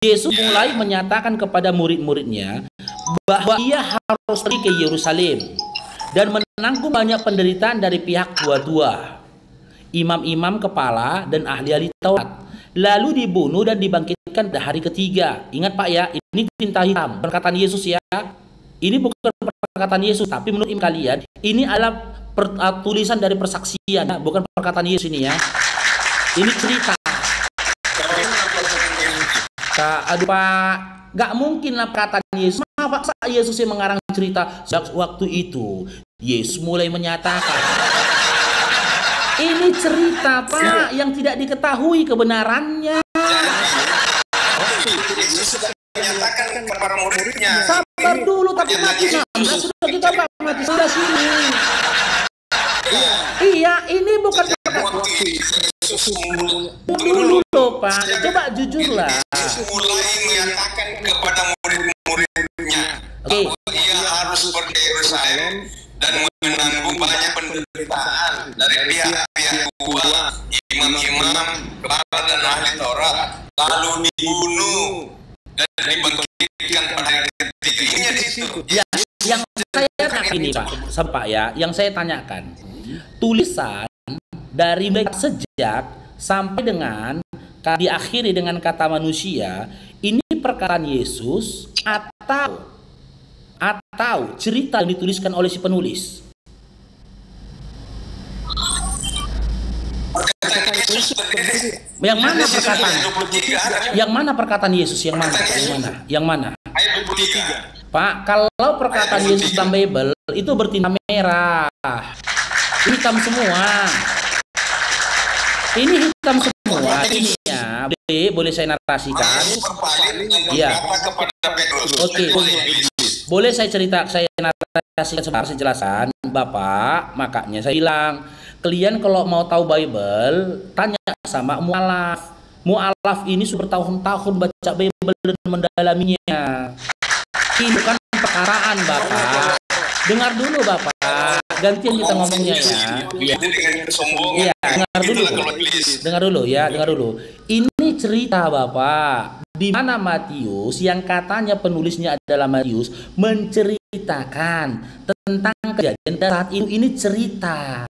Yesus mulai menyatakan kepada murid-muridnya bahwa ia harus pergi ke Yerusalem dan menanggung banyak penderitaan dari pihak tua-tua, imam-imam kepala dan ahli-ahli Taurat, lalu dibunuh dan dibangkitkan pada hari ketiga. Ingat Pak ya, ini tinta hitam, perkataan Yesus ya. Ini bukan perkataan Yesus, tapi menurut kalian ini adalah tulisan dari persaksian, bukan perkataan Yesus ini ya. Ini cerita. Aduh Pak, nggak mungkin lah perkataan Yesus. Masa Yesus yang mengarang cerita? Sejak waktu itu Yesus mulai menyatakan. Ini cerita Pak yang tidak diketahui kebenarannya. Menyatakan kepada muridnya. Sabar dulu, tapi Matius 16 sudah kita bahas, Matius sudah sini. Iya, ini bukan dulu Pak. Coba jujurlah. Mulai menyatakan kepada murid-muridnya bahwa ia harus pergi ke Yerusalem dan menanggung banyak penderitaan dari pihak-pihak tua, imam-imam, kepala dan ahli Taurat, lalu dibunuh dan dibangkitkan pada hari ketiga. Ya, yang saya tanyakan ini Pak ya, yang saya tanyakan, tulisan dari sejak sampai dengan diakhiri dengan kata manusia, ini perkataan Yesus atau cerita yang dituliskan oleh si penulis? Yang mana perkataan? Yang mana perkataan Yesus? Yang mana? Ayat 23. Pak, kalau perkataan Yesus dalam Bible itu bertinta merah, hitam semua. Ini hitam semua. Ini ya, boleh saya narasikan? Iya. Oke. Boleh saya narasikan sebentar penjelasan, Bapak. Makanya saya bilang, kalian kalau mau tahu Bible, tanya sama mu'alaf. Mu'alaf ini sudah bertahun-tahun baca Bible dan mendalaminya. Ini bukan perkaraan Bapak. Dengar dulu Bapak. Gantian kita ngomongnya ya. Iya, dengar dulu. Ini cerita Bapak, di mana Matius yang katanya penulisnya adalah Matius menceritakan tentang kejadian saat itu. Ini cerita,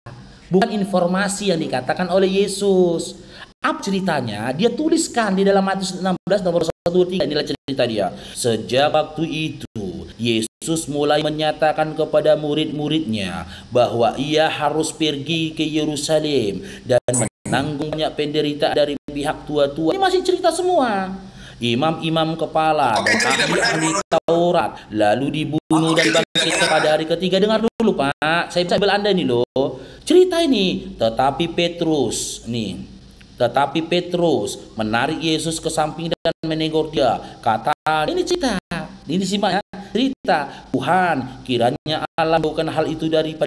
bukan informasi yang dikatakan oleh Yesus. Apa ceritanya? Dia tuliskan di dalam Matius 16 nomor 1-3. Inilah cerita dia. Sejak waktu itu Yesus mulai menyatakan kepada murid-muridnya bahwa ia harus pergi ke Yerusalem dan menanggung banyak penderitaan dari pihak tua-tua. Ini masih cerita semua. Imam-imam kepala dan ahli Taurat, lalu dibunuh dan dibangkitkan pada hari ketiga. Dengar dulu Pak, saya bisa Anda ini loh. Cerita ini, tetapi Petrus menarik Yesus ke samping dan menegur dia. Kata, ini cerita, ini simak ya. cerita, Tuhan, kiranya Allah bukan hal itu dari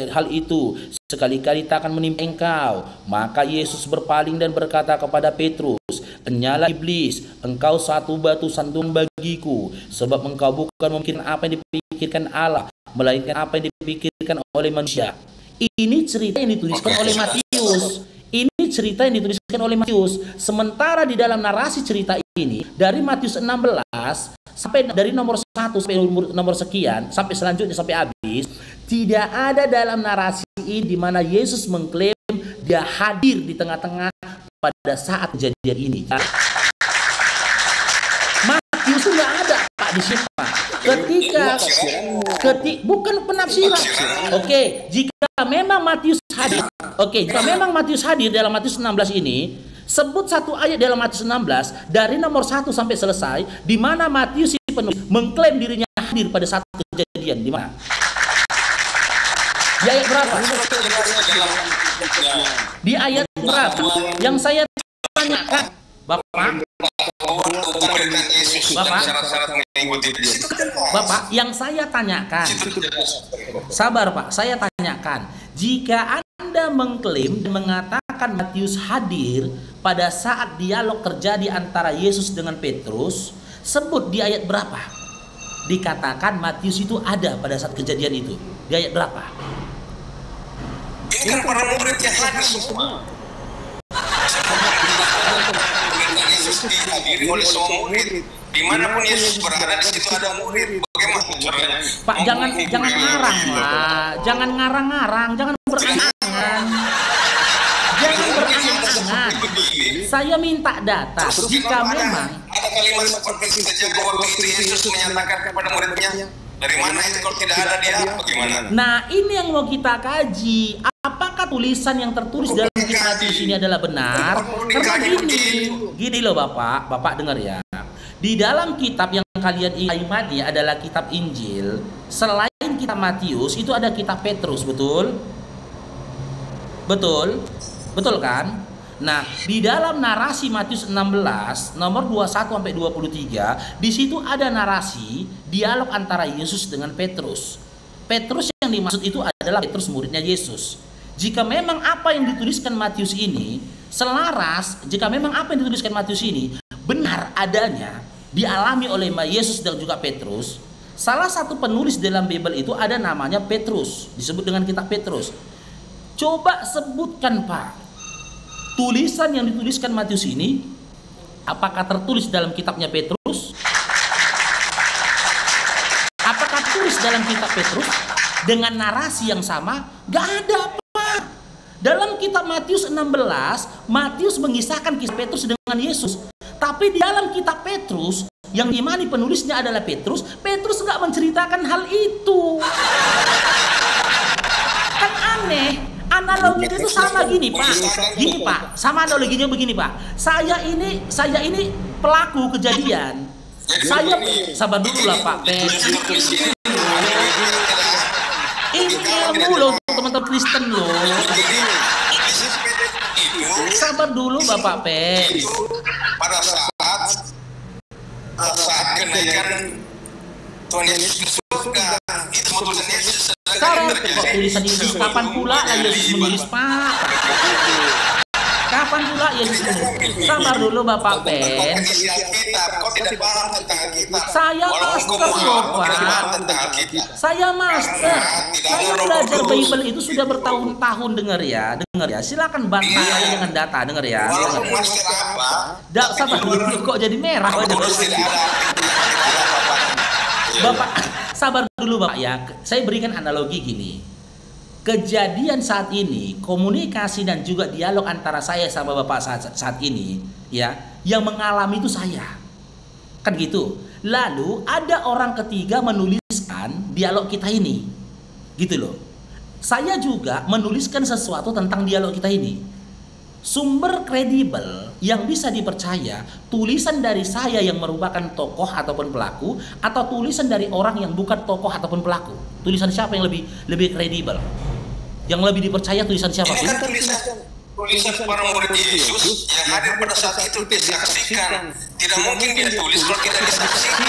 hal itu, sekali-kali tak akan menimpa engkau. Maka Yesus berpaling dan berkata kepada Petrus, "Enyalah iblis, engkau satu batu sandungan bagiku, sebab engkau bukan memikirkan apa yang dipikirkan Allah, melainkan apa yang dipikirkan oleh manusia." Ini cerita yang dituliskan oleh Matius. Ini cerita yang dituliskan oleh Matius. Sementara di dalam narasi cerita ini, dari Matius 16 sampai dari nomor 1 sampai nomor sekian, sampai selanjutnya sampai habis, tidak ada dalam narasi ini di mana Yesus mengklaim dia hadir di tengah-tengah pada saat kejadian ini. Matius itu nggak ada, Pak, di sini, Pak. Bukan penafsiran. Oke, jika memang Matius hadir, jika memang Matius hadir dalam Matius 16 ini, sebut satu ayat dalam Matius 16 dari nomor 1 sampai selesai, di mana Matius si penulis mengklaim dirinya hadir pada saat kejadian. Di mana? Di ayat berapa? Di ayat berapa? Yang saya tanyakan, Bapak, yang saya tanyakan, sabar Pak, saya tanyakan, jika Anda mengklaim dan mengatakan Matius hadir pada saat dialog terjadi antara Yesus dengan Petrus, sebut di ayat berapa dikatakan Matius itu ada pada saat kejadian itu? Di ayat berapa? Ini kan para murid yang hadir semua. Yesus dihadiri oleh semua murid. Dimanapun Yesus berada, di situ ada murid. Bagaimana caranya? Pak, jangan ngarang lah, jangan ngarang-ngarang, jangan berangan-angan, jangan berangan-angan. Saya minta data. Jika memang ada kalimat seperti sejak waktu itu Yesus menyatakan kepada muridnya, dari mana itu kalau tidak ada dia? Bagaimana? Nah, ini yang mau kita kaji. Apakah tulisan yang tertulis dalam kitab Matius ini adalah benar? Karena gini loh Bapak dengar ya. Di dalam kitab yang kalian imani adalah kitab Injil. Selain kitab Matius, itu ada kitab Petrus, betul? Betul kan? Nah, di dalam narasi Matius 16 nomor 21 sampai 23, di situ ada narasi dialog antara Yesus dengan Petrus. Petrus yang dimaksud itu adalah Petrus muridnya Yesus. Jika memang apa yang dituliskan Matius ini selaras, jika memang apa yang dituliskan Matius ini benar adanya, dialami oleh Yesus dan juga Petrus, salah satu penulis dalam Bible itu ada namanya Petrus, disebut dengan kitab Petrus. Coba sebutkan Pak, tulisan yang dituliskan Matius ini apakah tertulis dalam kitabnya Petrus? Apakah tertulis dalam kitab Petrus dengan narasi yang sama? Gak ada Pak. Dalam kitab Matius 16, Matius mengisahkan kisah Petrus dengan Yesus. Tapi di dalam kitab Petrus, yang dimana penulisnya adalah Petrus nggak menceritakan hal itu. Kan aneh. Analoginya itu sama gini Pak. Gini Pak, sama analoginya begini Pak. Saya ini pelaku kejadian. Saya sabar dulu lah Pak. Ini ilmu loh untuk teman-teman Kristen loh. Sabar dulu Bapak Pes. Pada saat kenaikan Tuhan Yesus ke surga, itu tulisan Yesus. Sekarang kok tulisan Yesus kapan pula Yesus menulis Pak? Kapan pula Yesus menulis? Sabar dulu Bapak Pes. Saya master loh Pak. Saya master. Saya belajar Bible itu sudah bertahun-tahun, dengar ya. Silakan bantah saya dengan data, dengar ya. Sabar dulu kok jadi merah. Bapak, sabar dulu Bapak ya. Saya berikan analogi gini. Kejadian saat ini, komunikasi dan juga dialog antara saya sama Bapak saat ini, ya, yang mengalami itu saya. Kan gitu. Lalu ada orang ketiga menuliskan dialog kita ini. Gitu loh. Saya juga menuliskan sesuatu tentang dialog kita ini. Sumber kredibel yang bisa dipercaya, tulisan dari saya yang merupakan tokoh ataupun pelaku, atau tulisan dari orang yang bukan tokoh ataupun pelaku. Tulisan siapa yang lebih kredibel? Yang lebih dipercaya tulisan siapa? Ini kan tulisan para murid Yesus yang hadir pada saat itu disaksikan. Tidak mungkin dia tulis kalau kita disaksikan.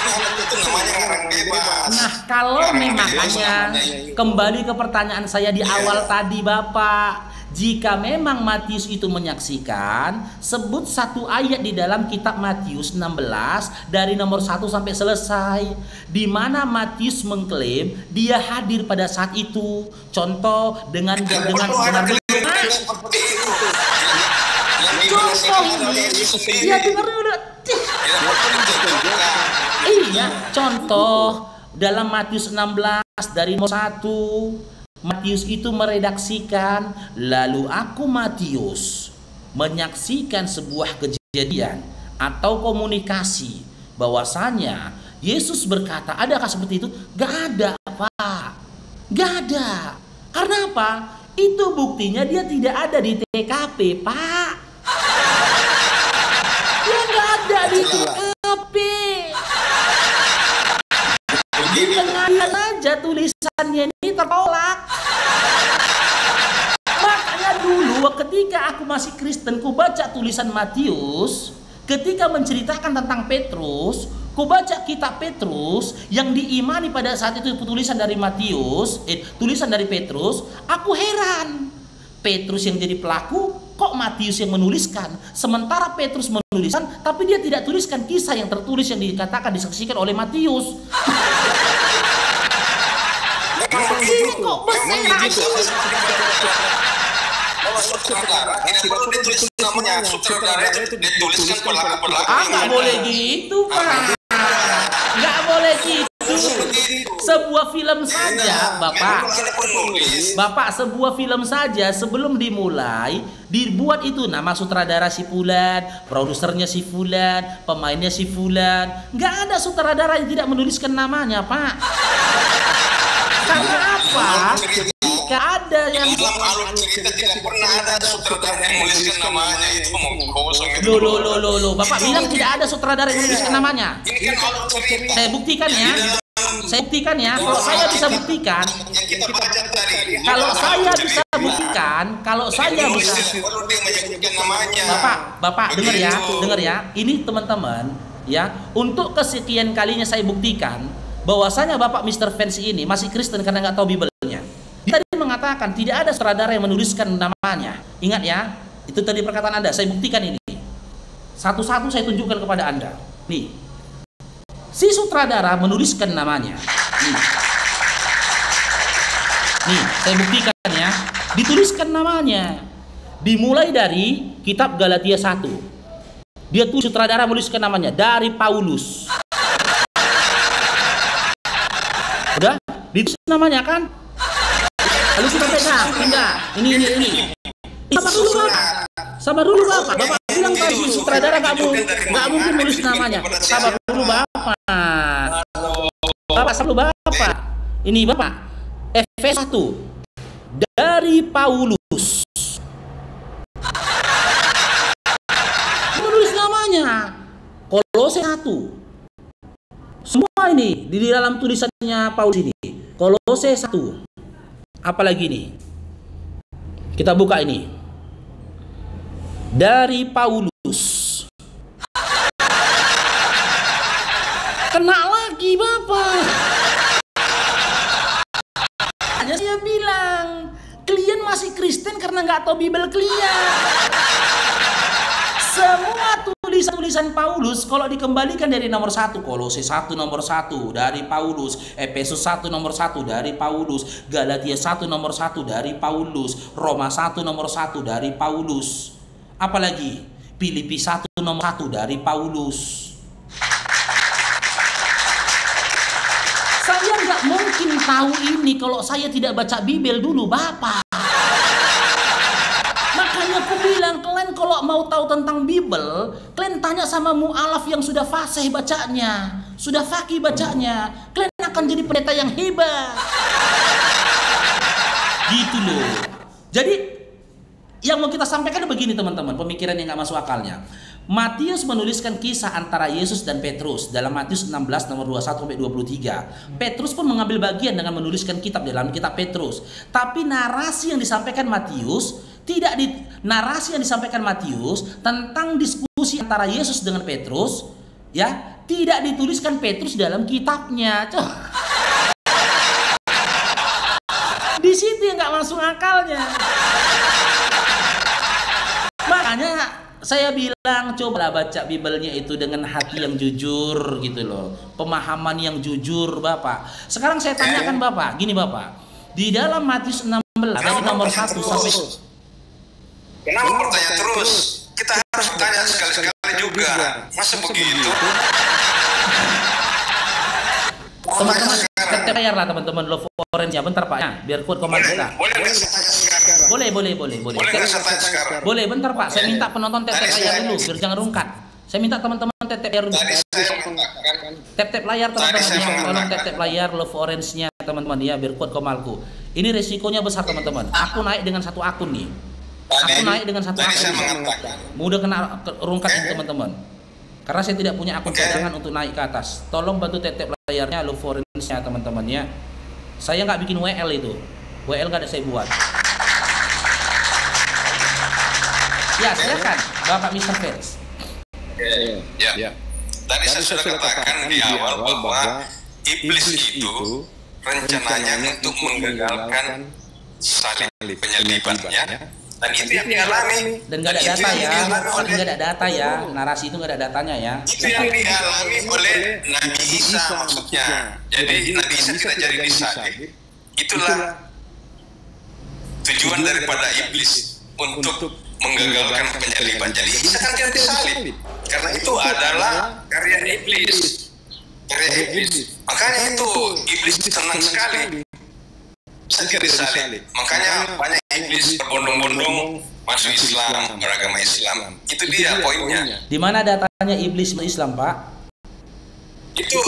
itu namanya ngarang bebas. Nah, kalau memang hanya kembali ke pertanyaan saya di awal tadi Bapak, jika memang Matius itu menyaksikan, sebut satu ayat di dalam kitab Matius 16 dari nomor 1 sampai selesai, di mana Matius mengklaim dia hadir pada saat itu. Contoh dengan contoh ya dengar dulu. Iya, contoh dalam Matius 16 dari nomor 1. Matius itu meredaksikan, lalu aku Matius menyaksikan sebuah kejadian atau komunikasi bahwasanya Yesus berkata, adakah seperti itu? Gak ada Pak, gak ada. Karena apa? Itu buktinya dia tidak ada di TKP Pak. Dia gak ada di TKP. Di tengah aja tulisannya ini tertolak. Makanya dulu ketika aku masih Kristen, ku baca tulisan Matius ketika menceritakan tentang Petrus, ku baca kitab Petrus yang diimani pada saat itu tulisan dari Matius, tulisan dari Petrus, aku heran. Petrus yang jadi pelaku, kok Matius yang menuliskan? Sementara Petrus menuliskan, tapi dia tidak tuliskan kisah yang tertulis yang dikatakan disaksikan oleh Matius. Ini kok nggak boleh gitu Pak, nggak boleh gitu. Sebuah film saja Bapak sebuah film saja sebelum dimulai dibuat itu nama sutradara si Fulan, produsernya si Fulan, pemainnya si Fulan. Nggak ada sutradara yang tidak menuliskan namanya Pak. Karena apa? Jika ada yang dalam alur cerita tidak pernah ada sutradara yang menuliskan namanya, itu ngomong kosong. Loh, Bapak bilang tidak ada sutradara yang menuliskan namanya. Ini kan alur cerita. Saya buktikan ya. Kalau saya bisa buktikan. Kalau saya bisa. Bapak dengar ya. Ini teman-teman ya, untuk kesekian kalinya saya buktikan bahwasanya Bapak Mr. Fans ini masih Kristen karena nggak tahu Bibelnya. Dia tadi mengatakan tidak ada sutradara yang menuliskan namanya. Ingat ya, itu tadi perkataan Anda. Saya buktikan ini. Satu-satu saya tunjukkan kepada Anda. Nih, si sutradara menuliskan namanya. Nih, saya buktikan ya. Dituliskan namanya. Dimulai dari kitab Galatia 1. Dia tuh sutradara menuliskan namanya dari Paulus. Udah? Ditulis namanya kan? Lalu kita pindah. Ini. Sabar dulu Bapak. Bapak bilang tadi sutradara nggak mungkin nulis namanya. Sabar dulu Bapak. Bapak. Ini Bapak. Efesus 1 dari Paulus. Menulis namanya. Kolose 1. Semua ini di dalam tulisannya Paulus ini. Kolose 1. Apalagi nih? Kita buka ini. Dari Paulus. Kena lagi Bapak. Hanya saya bilang, kalian masih Kristen karena nggak tahu Bibel kalian. Semua tulisan Paulus kalau dikembalikan dari nomor 1, Kolose 1 nomor 1 dari Paulus, Efesus 1 nomor 1 dari Paulus, Galatia 1 nomor 1 dari Paulus, Roma 1 nomor 1 dari Paulus. Apalagi Filipi 1 nomor 1 dari Paulus. Saya nggak mungkin tahu ini kalau saya tidak baca Bibel dulu Bapak. Makanya aku bilang, kalian kalau mau tahu tentang Bibel, kalian tanya sama mu'alaf yang sudah fasih bacanya, sudah fakih bacanya. Kalian akan jadi pendeta yang hebat. Gitu loh. Jadi yang mau kita sampaikan begini teman-teman, pemikiran yang gak masuk akalnya. Matius menuliskan kisah antara Yesus dan Petrus dalam Matius 16 nomor 21 sampai 23. Petrus pun mengambil bagian dengan menuliskan kitab dalam kitab Petrus. Tapi narasi yang disampaikan Matius narasi yang disampaikan Matius tentang diskusi antara Yesus dengan Petrus ya tidak dituliskan Petrus dalam kitabnya. Di situ yang nggak masuk akalnya. Makanya saya bilang cobalah baca Bibelnya itu dengan hati yang jujur gitu loh, pemahaman yang jujur Bapak. Sekarang saya tanyakan Bapak, gini Bapak, di dalam Matius 16 dari nomor 1 sampai. Kenapa bertanya terus? Kita harus bertanya sekali-sekali juga. Masa begitu? Teman-teman, tetep layar lah teman-teman, Love Orange-nya. Bentar Pak, ya, biar kuat komen kita. Boleh nggak saya tanya sekarang? Boleh. Boleh nggak saya tanya sekarang? Boleh, bentar Pak. Saya minta penonton tetep layar dulu, biar jangan rungkat. Saya minta teman-teman tetep layar dulu. Tadi saya mengatakan, Tap layar teman-teman, tolong tap layar Love Orange-nya teman-teman ya, biar kuat komalku. Ini resikonya besar teman-teman. Aku naik dengan satu akun nih. Aku naik dengan satu akun. Saya mengatakan, Mudah kena rungkat ini teman-teman. Karena saya tidak punya akun cadangan untuk naik ke atas. Tolong bantu tap layarnya Love Orange-nya teman-teman ya. Saya nggak bikin WL itu. WL nggak ada saya buat. Ya silakan Bapak Mr. Fans. ya. Tadi saya sudah katakan di awal bahwa iblis itu rencananya untuk menggagalkan salib penyalibannya, dan itu yang dialami. Dan nggak ada data ya. Nggak ada data ya. Narasi itu nggak ada datanya ya. Itu yang dialami oleh Nabi Isa maksudnya. Jadi Nabi Isa tidak jadi disalib. Itulah tujuan daripada iblis untuk menggagalkan penyaliban. Jadi Isa kan tidak disalib karena itu adalah karya iblis. Makanya itu iblis senang sekali bisa disalib. Makanya banyak iblis berbondong-bondong masuk Islam, beragama Islam. Itu dia poinnya. Di mana datanya iblis masuk Islam, Pak? Itu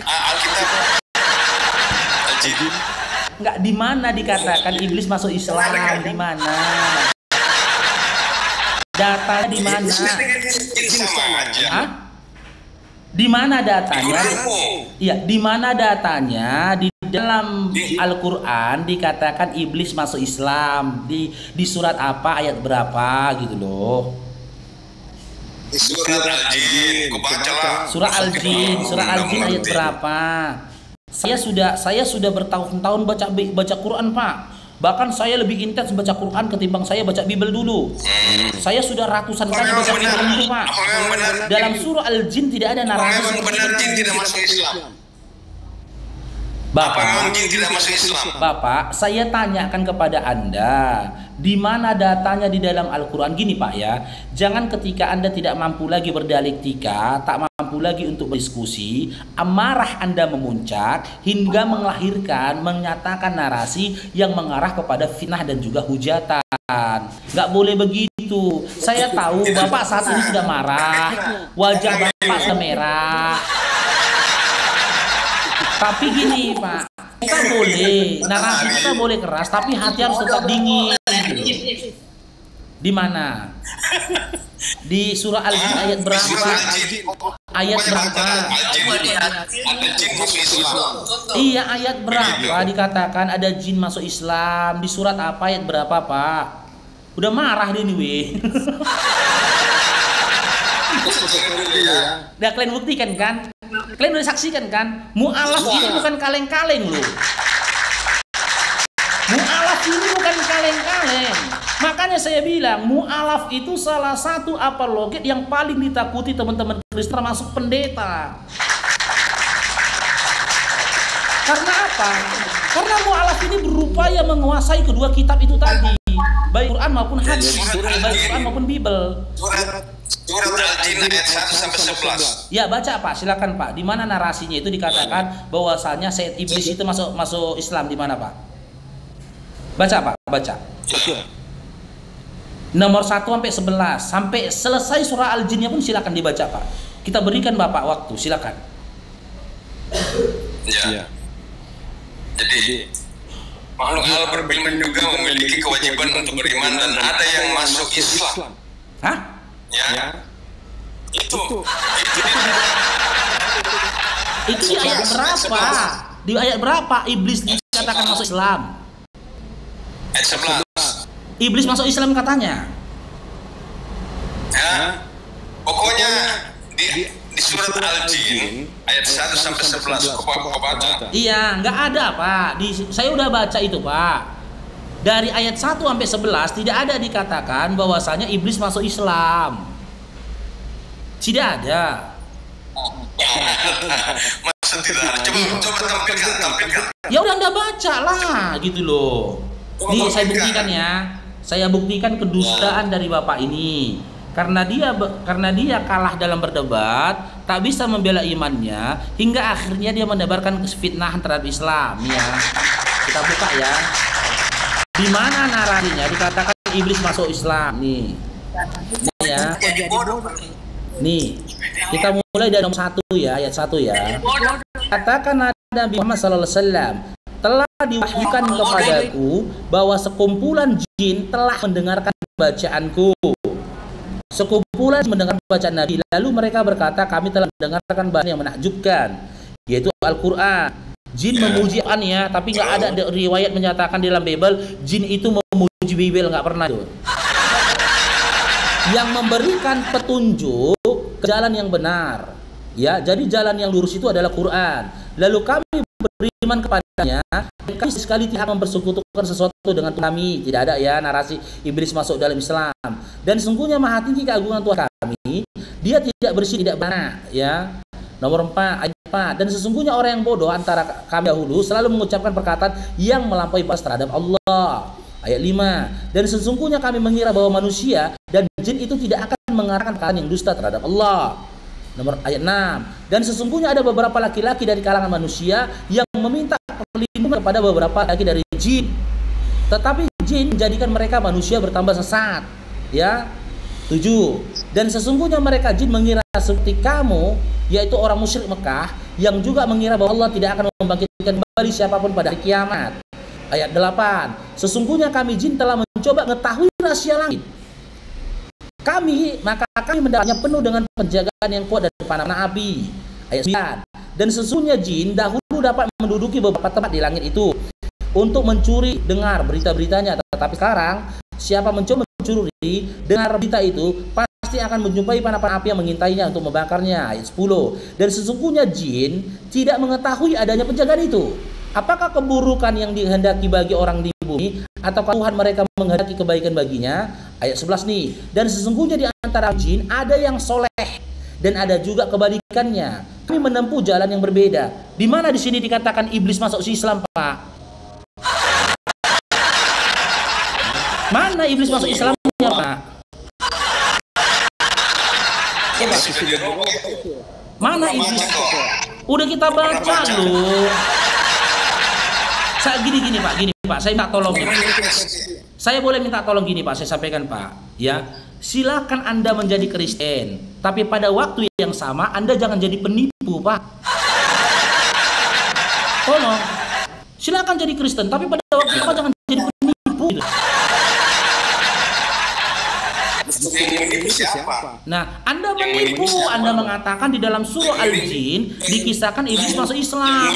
Alkitab. Enggak, di mana dikatakan iblis masuk Islam? Di mana? Datanya di mana? Sama aja. Hah? Di mana datanya? Iya, di mana datanya? Di dalam Al-Qur'an dikatakan iblis masuk Islam. Di surat apa, ayat berapa gitu loh. Surat Al-Jin, Surah Al-Jin ayat berapa? Saya sudah bertahun-tahun baca Quran, Pak. Bahkan saya lebih intens baca Quran ketimbang saya baca Bible dulu. Saya sudah ratusan kali baca Quran itu, Pak. Dalam surah Al-Jin tidak ada narasi seperti itu. Bapak, saya tanyakan kepada Anda, di mana datanya di dalam Al-Quran? Gini Pak ya, jangan ketika Anda tidak mampu lagi berdialektika, tak mampu lagi untuk berdiskusi, amarah Anda memuncak hingga menyatakan narasi yang mengarah kepada fitnah dan juga hujatan. Nggak boleh begitu. Saya tahu Bapak saat ini sudah marah, wajah Bapak sudah merah. Tapi gini Pak, kita boleh, narasi kita boleh keras, tapi hati harus tetap dingin. Di mana? Di surah Al-Jin ayat berapa? Ayat berapa? Iya, ayat berapa dikatakan ada jin masuk Islam? Di surat apa, ayat berapa Pak? Udah marah dia nih weh. Udah kalian buktikan kan? Kalian udah saksikan kan? Mu'alaf ini bukan kaleng-kaleng loh. Mu'alaf ini bukan kaleng-kaleng. Makanya saya bilang mu'alaf itu salah satu apologet yang paling ditakuti teman-teman Kristen termasuk pendeta. Karena apa? Karena mu'alaf ini berupaya menguasai kedua kitab itu tadi, baik Quran maupun hadis, baik Quran maupun Bible. Surat Al-Jin ayat 1 sampai 11. Ya, baca Pak, silakan Pak. Di mana narasinya itu dikatakan bahwasanya Sayyid Iblis itu masuk Islam, di mana Pak? Baca Pak, baca. Nomor 1 sampai 11, sampai selesai surah Al-Jinnya pun silakan dibaca Pak. Kita berikan Bapak waktu, silakan. Ya. Jadi makhluk Allah beriman juga memiliki kewajiban untuk beriman dan ada yang masuk Islam. Hah? Ya. Itu di ayat berapa? Di ayat berapa iblis dikatakan masuk Islam? Ayat 11. Iblis masuk Islam katanya. Ya. Pokoknya di surat Al-Jin ayat 1 sampai 11 kau baca. Iya, nggak ada Pak. Saya udah baca itu Pak. Dari ayat 1 sampai 11 tidak ada dikatakan bahwasanya iblis masuk Islam. Tidak ada. Masa tidak ada? Coba tampilkan. Ya udah Anda baca lah gitu loh. Nih saya buktikan ya. Saya buktikan kedustaan dari Bapak ini. Karena dia kalah dalam berdebat, tak bisa membela imannya, hingga akhirnya dia menebarkan fitnahan terhadap Islam ya. Kita buka ya. Di mana narasinya dikatakan iblis masuk Islam nih. Nih ya. Nih, kita mulai dari nomor 1 ya, ayat 1 ya. Katakan Nabi Muhammad SAW, telah diwahyukan kepadaku bahwa sekumpulan jin telah mendengarkan bacaanku. Sekumpulan mendengar bacaan Nabi, lalu mereka berkata, kami telah mendengarkan bacaan yang menakjubkan, yaitu Al-Quran. Jin memuji Quran ya, tapi nggak ada riwayat menyatakan di dalam Bible jin itu memuji Bible, nggak pernah itu. Yang memberikan petunjuk ke jalan yang benar ya, jadi jalan yang lurus itu adalah Quran. Lalu kami beriman kepadanya dan kami sekali tidak mempersekutukan sesuatu dengan kami. Tidak ada ya narasi iblis masuk dalam Islam. Dan sungguhnya maha tinggi keagungan Tuhan kami, dia tidak bersih, tidak benar ya. Nomor 4 ayat 4, dan sesungguhnya orang yang bodoh antara kami dahulu selalu mengucapkan perkataan yang melampaui batas terhadap Allah. Ayat 5, dan sesungguhnya kami mengira bahwa manusia dan jin itu tidak akan mengarahkan perkataan yang dusta terhadap Allah. Nomor ayat 6, dan sesungguhnya ada beberapa laki-laki dari kalangan manusia yang meminta perlindungan kepada beberapa laki dari jin, tetapi jin menjadikan mereka manusia bertambah sesat ya. 7, dan sesungguhnya mereka jin mengira seperti kamu, yaitu orang musyrik Mekah yang juga mengira bahwa Allah tidak akan membangkitkan kembali siapapun pada hari kiamat. Ayat 8, sesungguhnya kami jin telah mencoba mengetahui rahasia langit. Maka kami mendapatnya penuh dengan penjagaan yang kuat dari panah api. Ayat 9, dan sesungguhnya jin dahulu dapat menduduki beberapa tempat di langit itu untuk mencuri dengar berita-beritanya, tetapi sekarang siapa mencoba mencuri dengar berita itu pasti akan menjumpai panah api yang mengintainya untuk membakarnya. Ayat 10, dan sesungguhnya jin tidak mengetahui adanya penjagaan itu. Apakah keburukan yang dihendaki bagi orang di bumi atau Tuhan mereka menghendaki kebaikan baginya? Ayat 11 nih, dan sesungguhnya di antara jin ada yang soleh dan ada juga kebalikannya. Kami menempuh jalan yang berbeda. Di mana di sini dikatakan iblis masuk Islam, Pak? Mana iblis masuk Islamnya, Pak? Mana iblis? Udah kita baca loh. Gini Pak, saya minta tolong. Saya boleh minta tolong gini Pak, saya sampaikan Pak, ya. Silakan Anda menjadi Kristen, tapi pada waktu yang sama Anda jangan jadi penipu, Pak. Tolong. Silakan jadi Kristen, tapi pada waktu yang sama jangan jadi penipu. Nah, Anda menipu, Anda mengatakan di dalam surah Al-Jin dikisahkan iblis masuk Islam.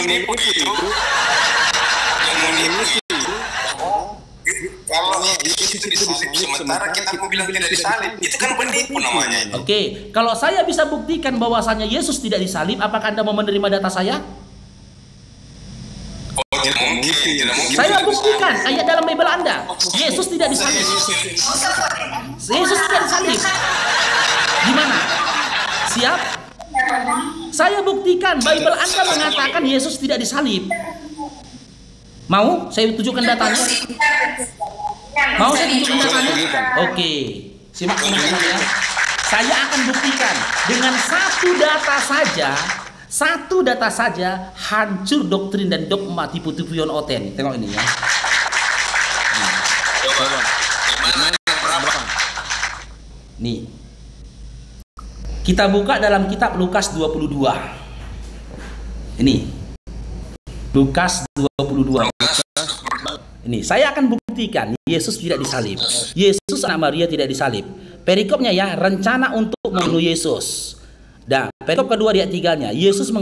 Kalau itu disalib sementara kita mau bilang tidak disalib, itu kan penipu namanya. Oke, kalau saya bisa buktikan bahwasanya Yesus tidak disalib, apakah Anda mau menerima data saya? Oh, tidak mungkin. Saya buktikan ayat dalam Bible Anda. Yesus tidak disalib. Yesus tidak disalib. Gimana? Siap? Saya buktikan Bible Anda mengatakan Yesus tidak disalib. Mau saya tunjukkan datanya? Mau saya tunjukkan datanya? Oke, simak teman-teman ya. Saya akan buktikan dengan satu data saja hancur doktrin dan dogma tipu-tipu Yon Oten. Tengok ini ya. Nih. Kita buka dalam kitab Lukas 22. Ini. Lukas 22. Ini saya akan buktikan Yesus tidak disalib. Yesus anak Maria tidak disalib. Perikopnya ya, rencana untuk membunuh Yesus. Dan perikop kedua di ayat 3-nya, Yudas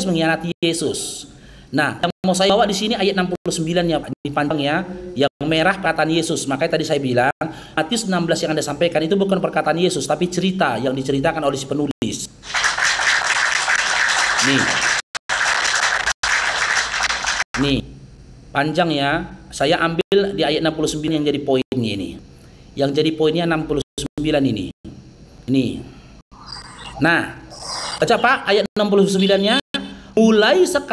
mengkhianati Yesus. Nah, yang mau saya bawa di sini ayat 69-nya Pak, di panjang ya, yang merah perkataan Yesus. Makanya tadi saya bilang Matius 16 yang Anda sampaikan itu bukan perkataan Yesus, tapi cerita yang diceritakan oleh si penulis. Nih, panjang ya. Saya ambil di ayat 69 yang jadi poinnya ini. Yang jadi poinnya 69 ini. Ini. Nah, baca Pak ayat 69-nya. Mulai sekarang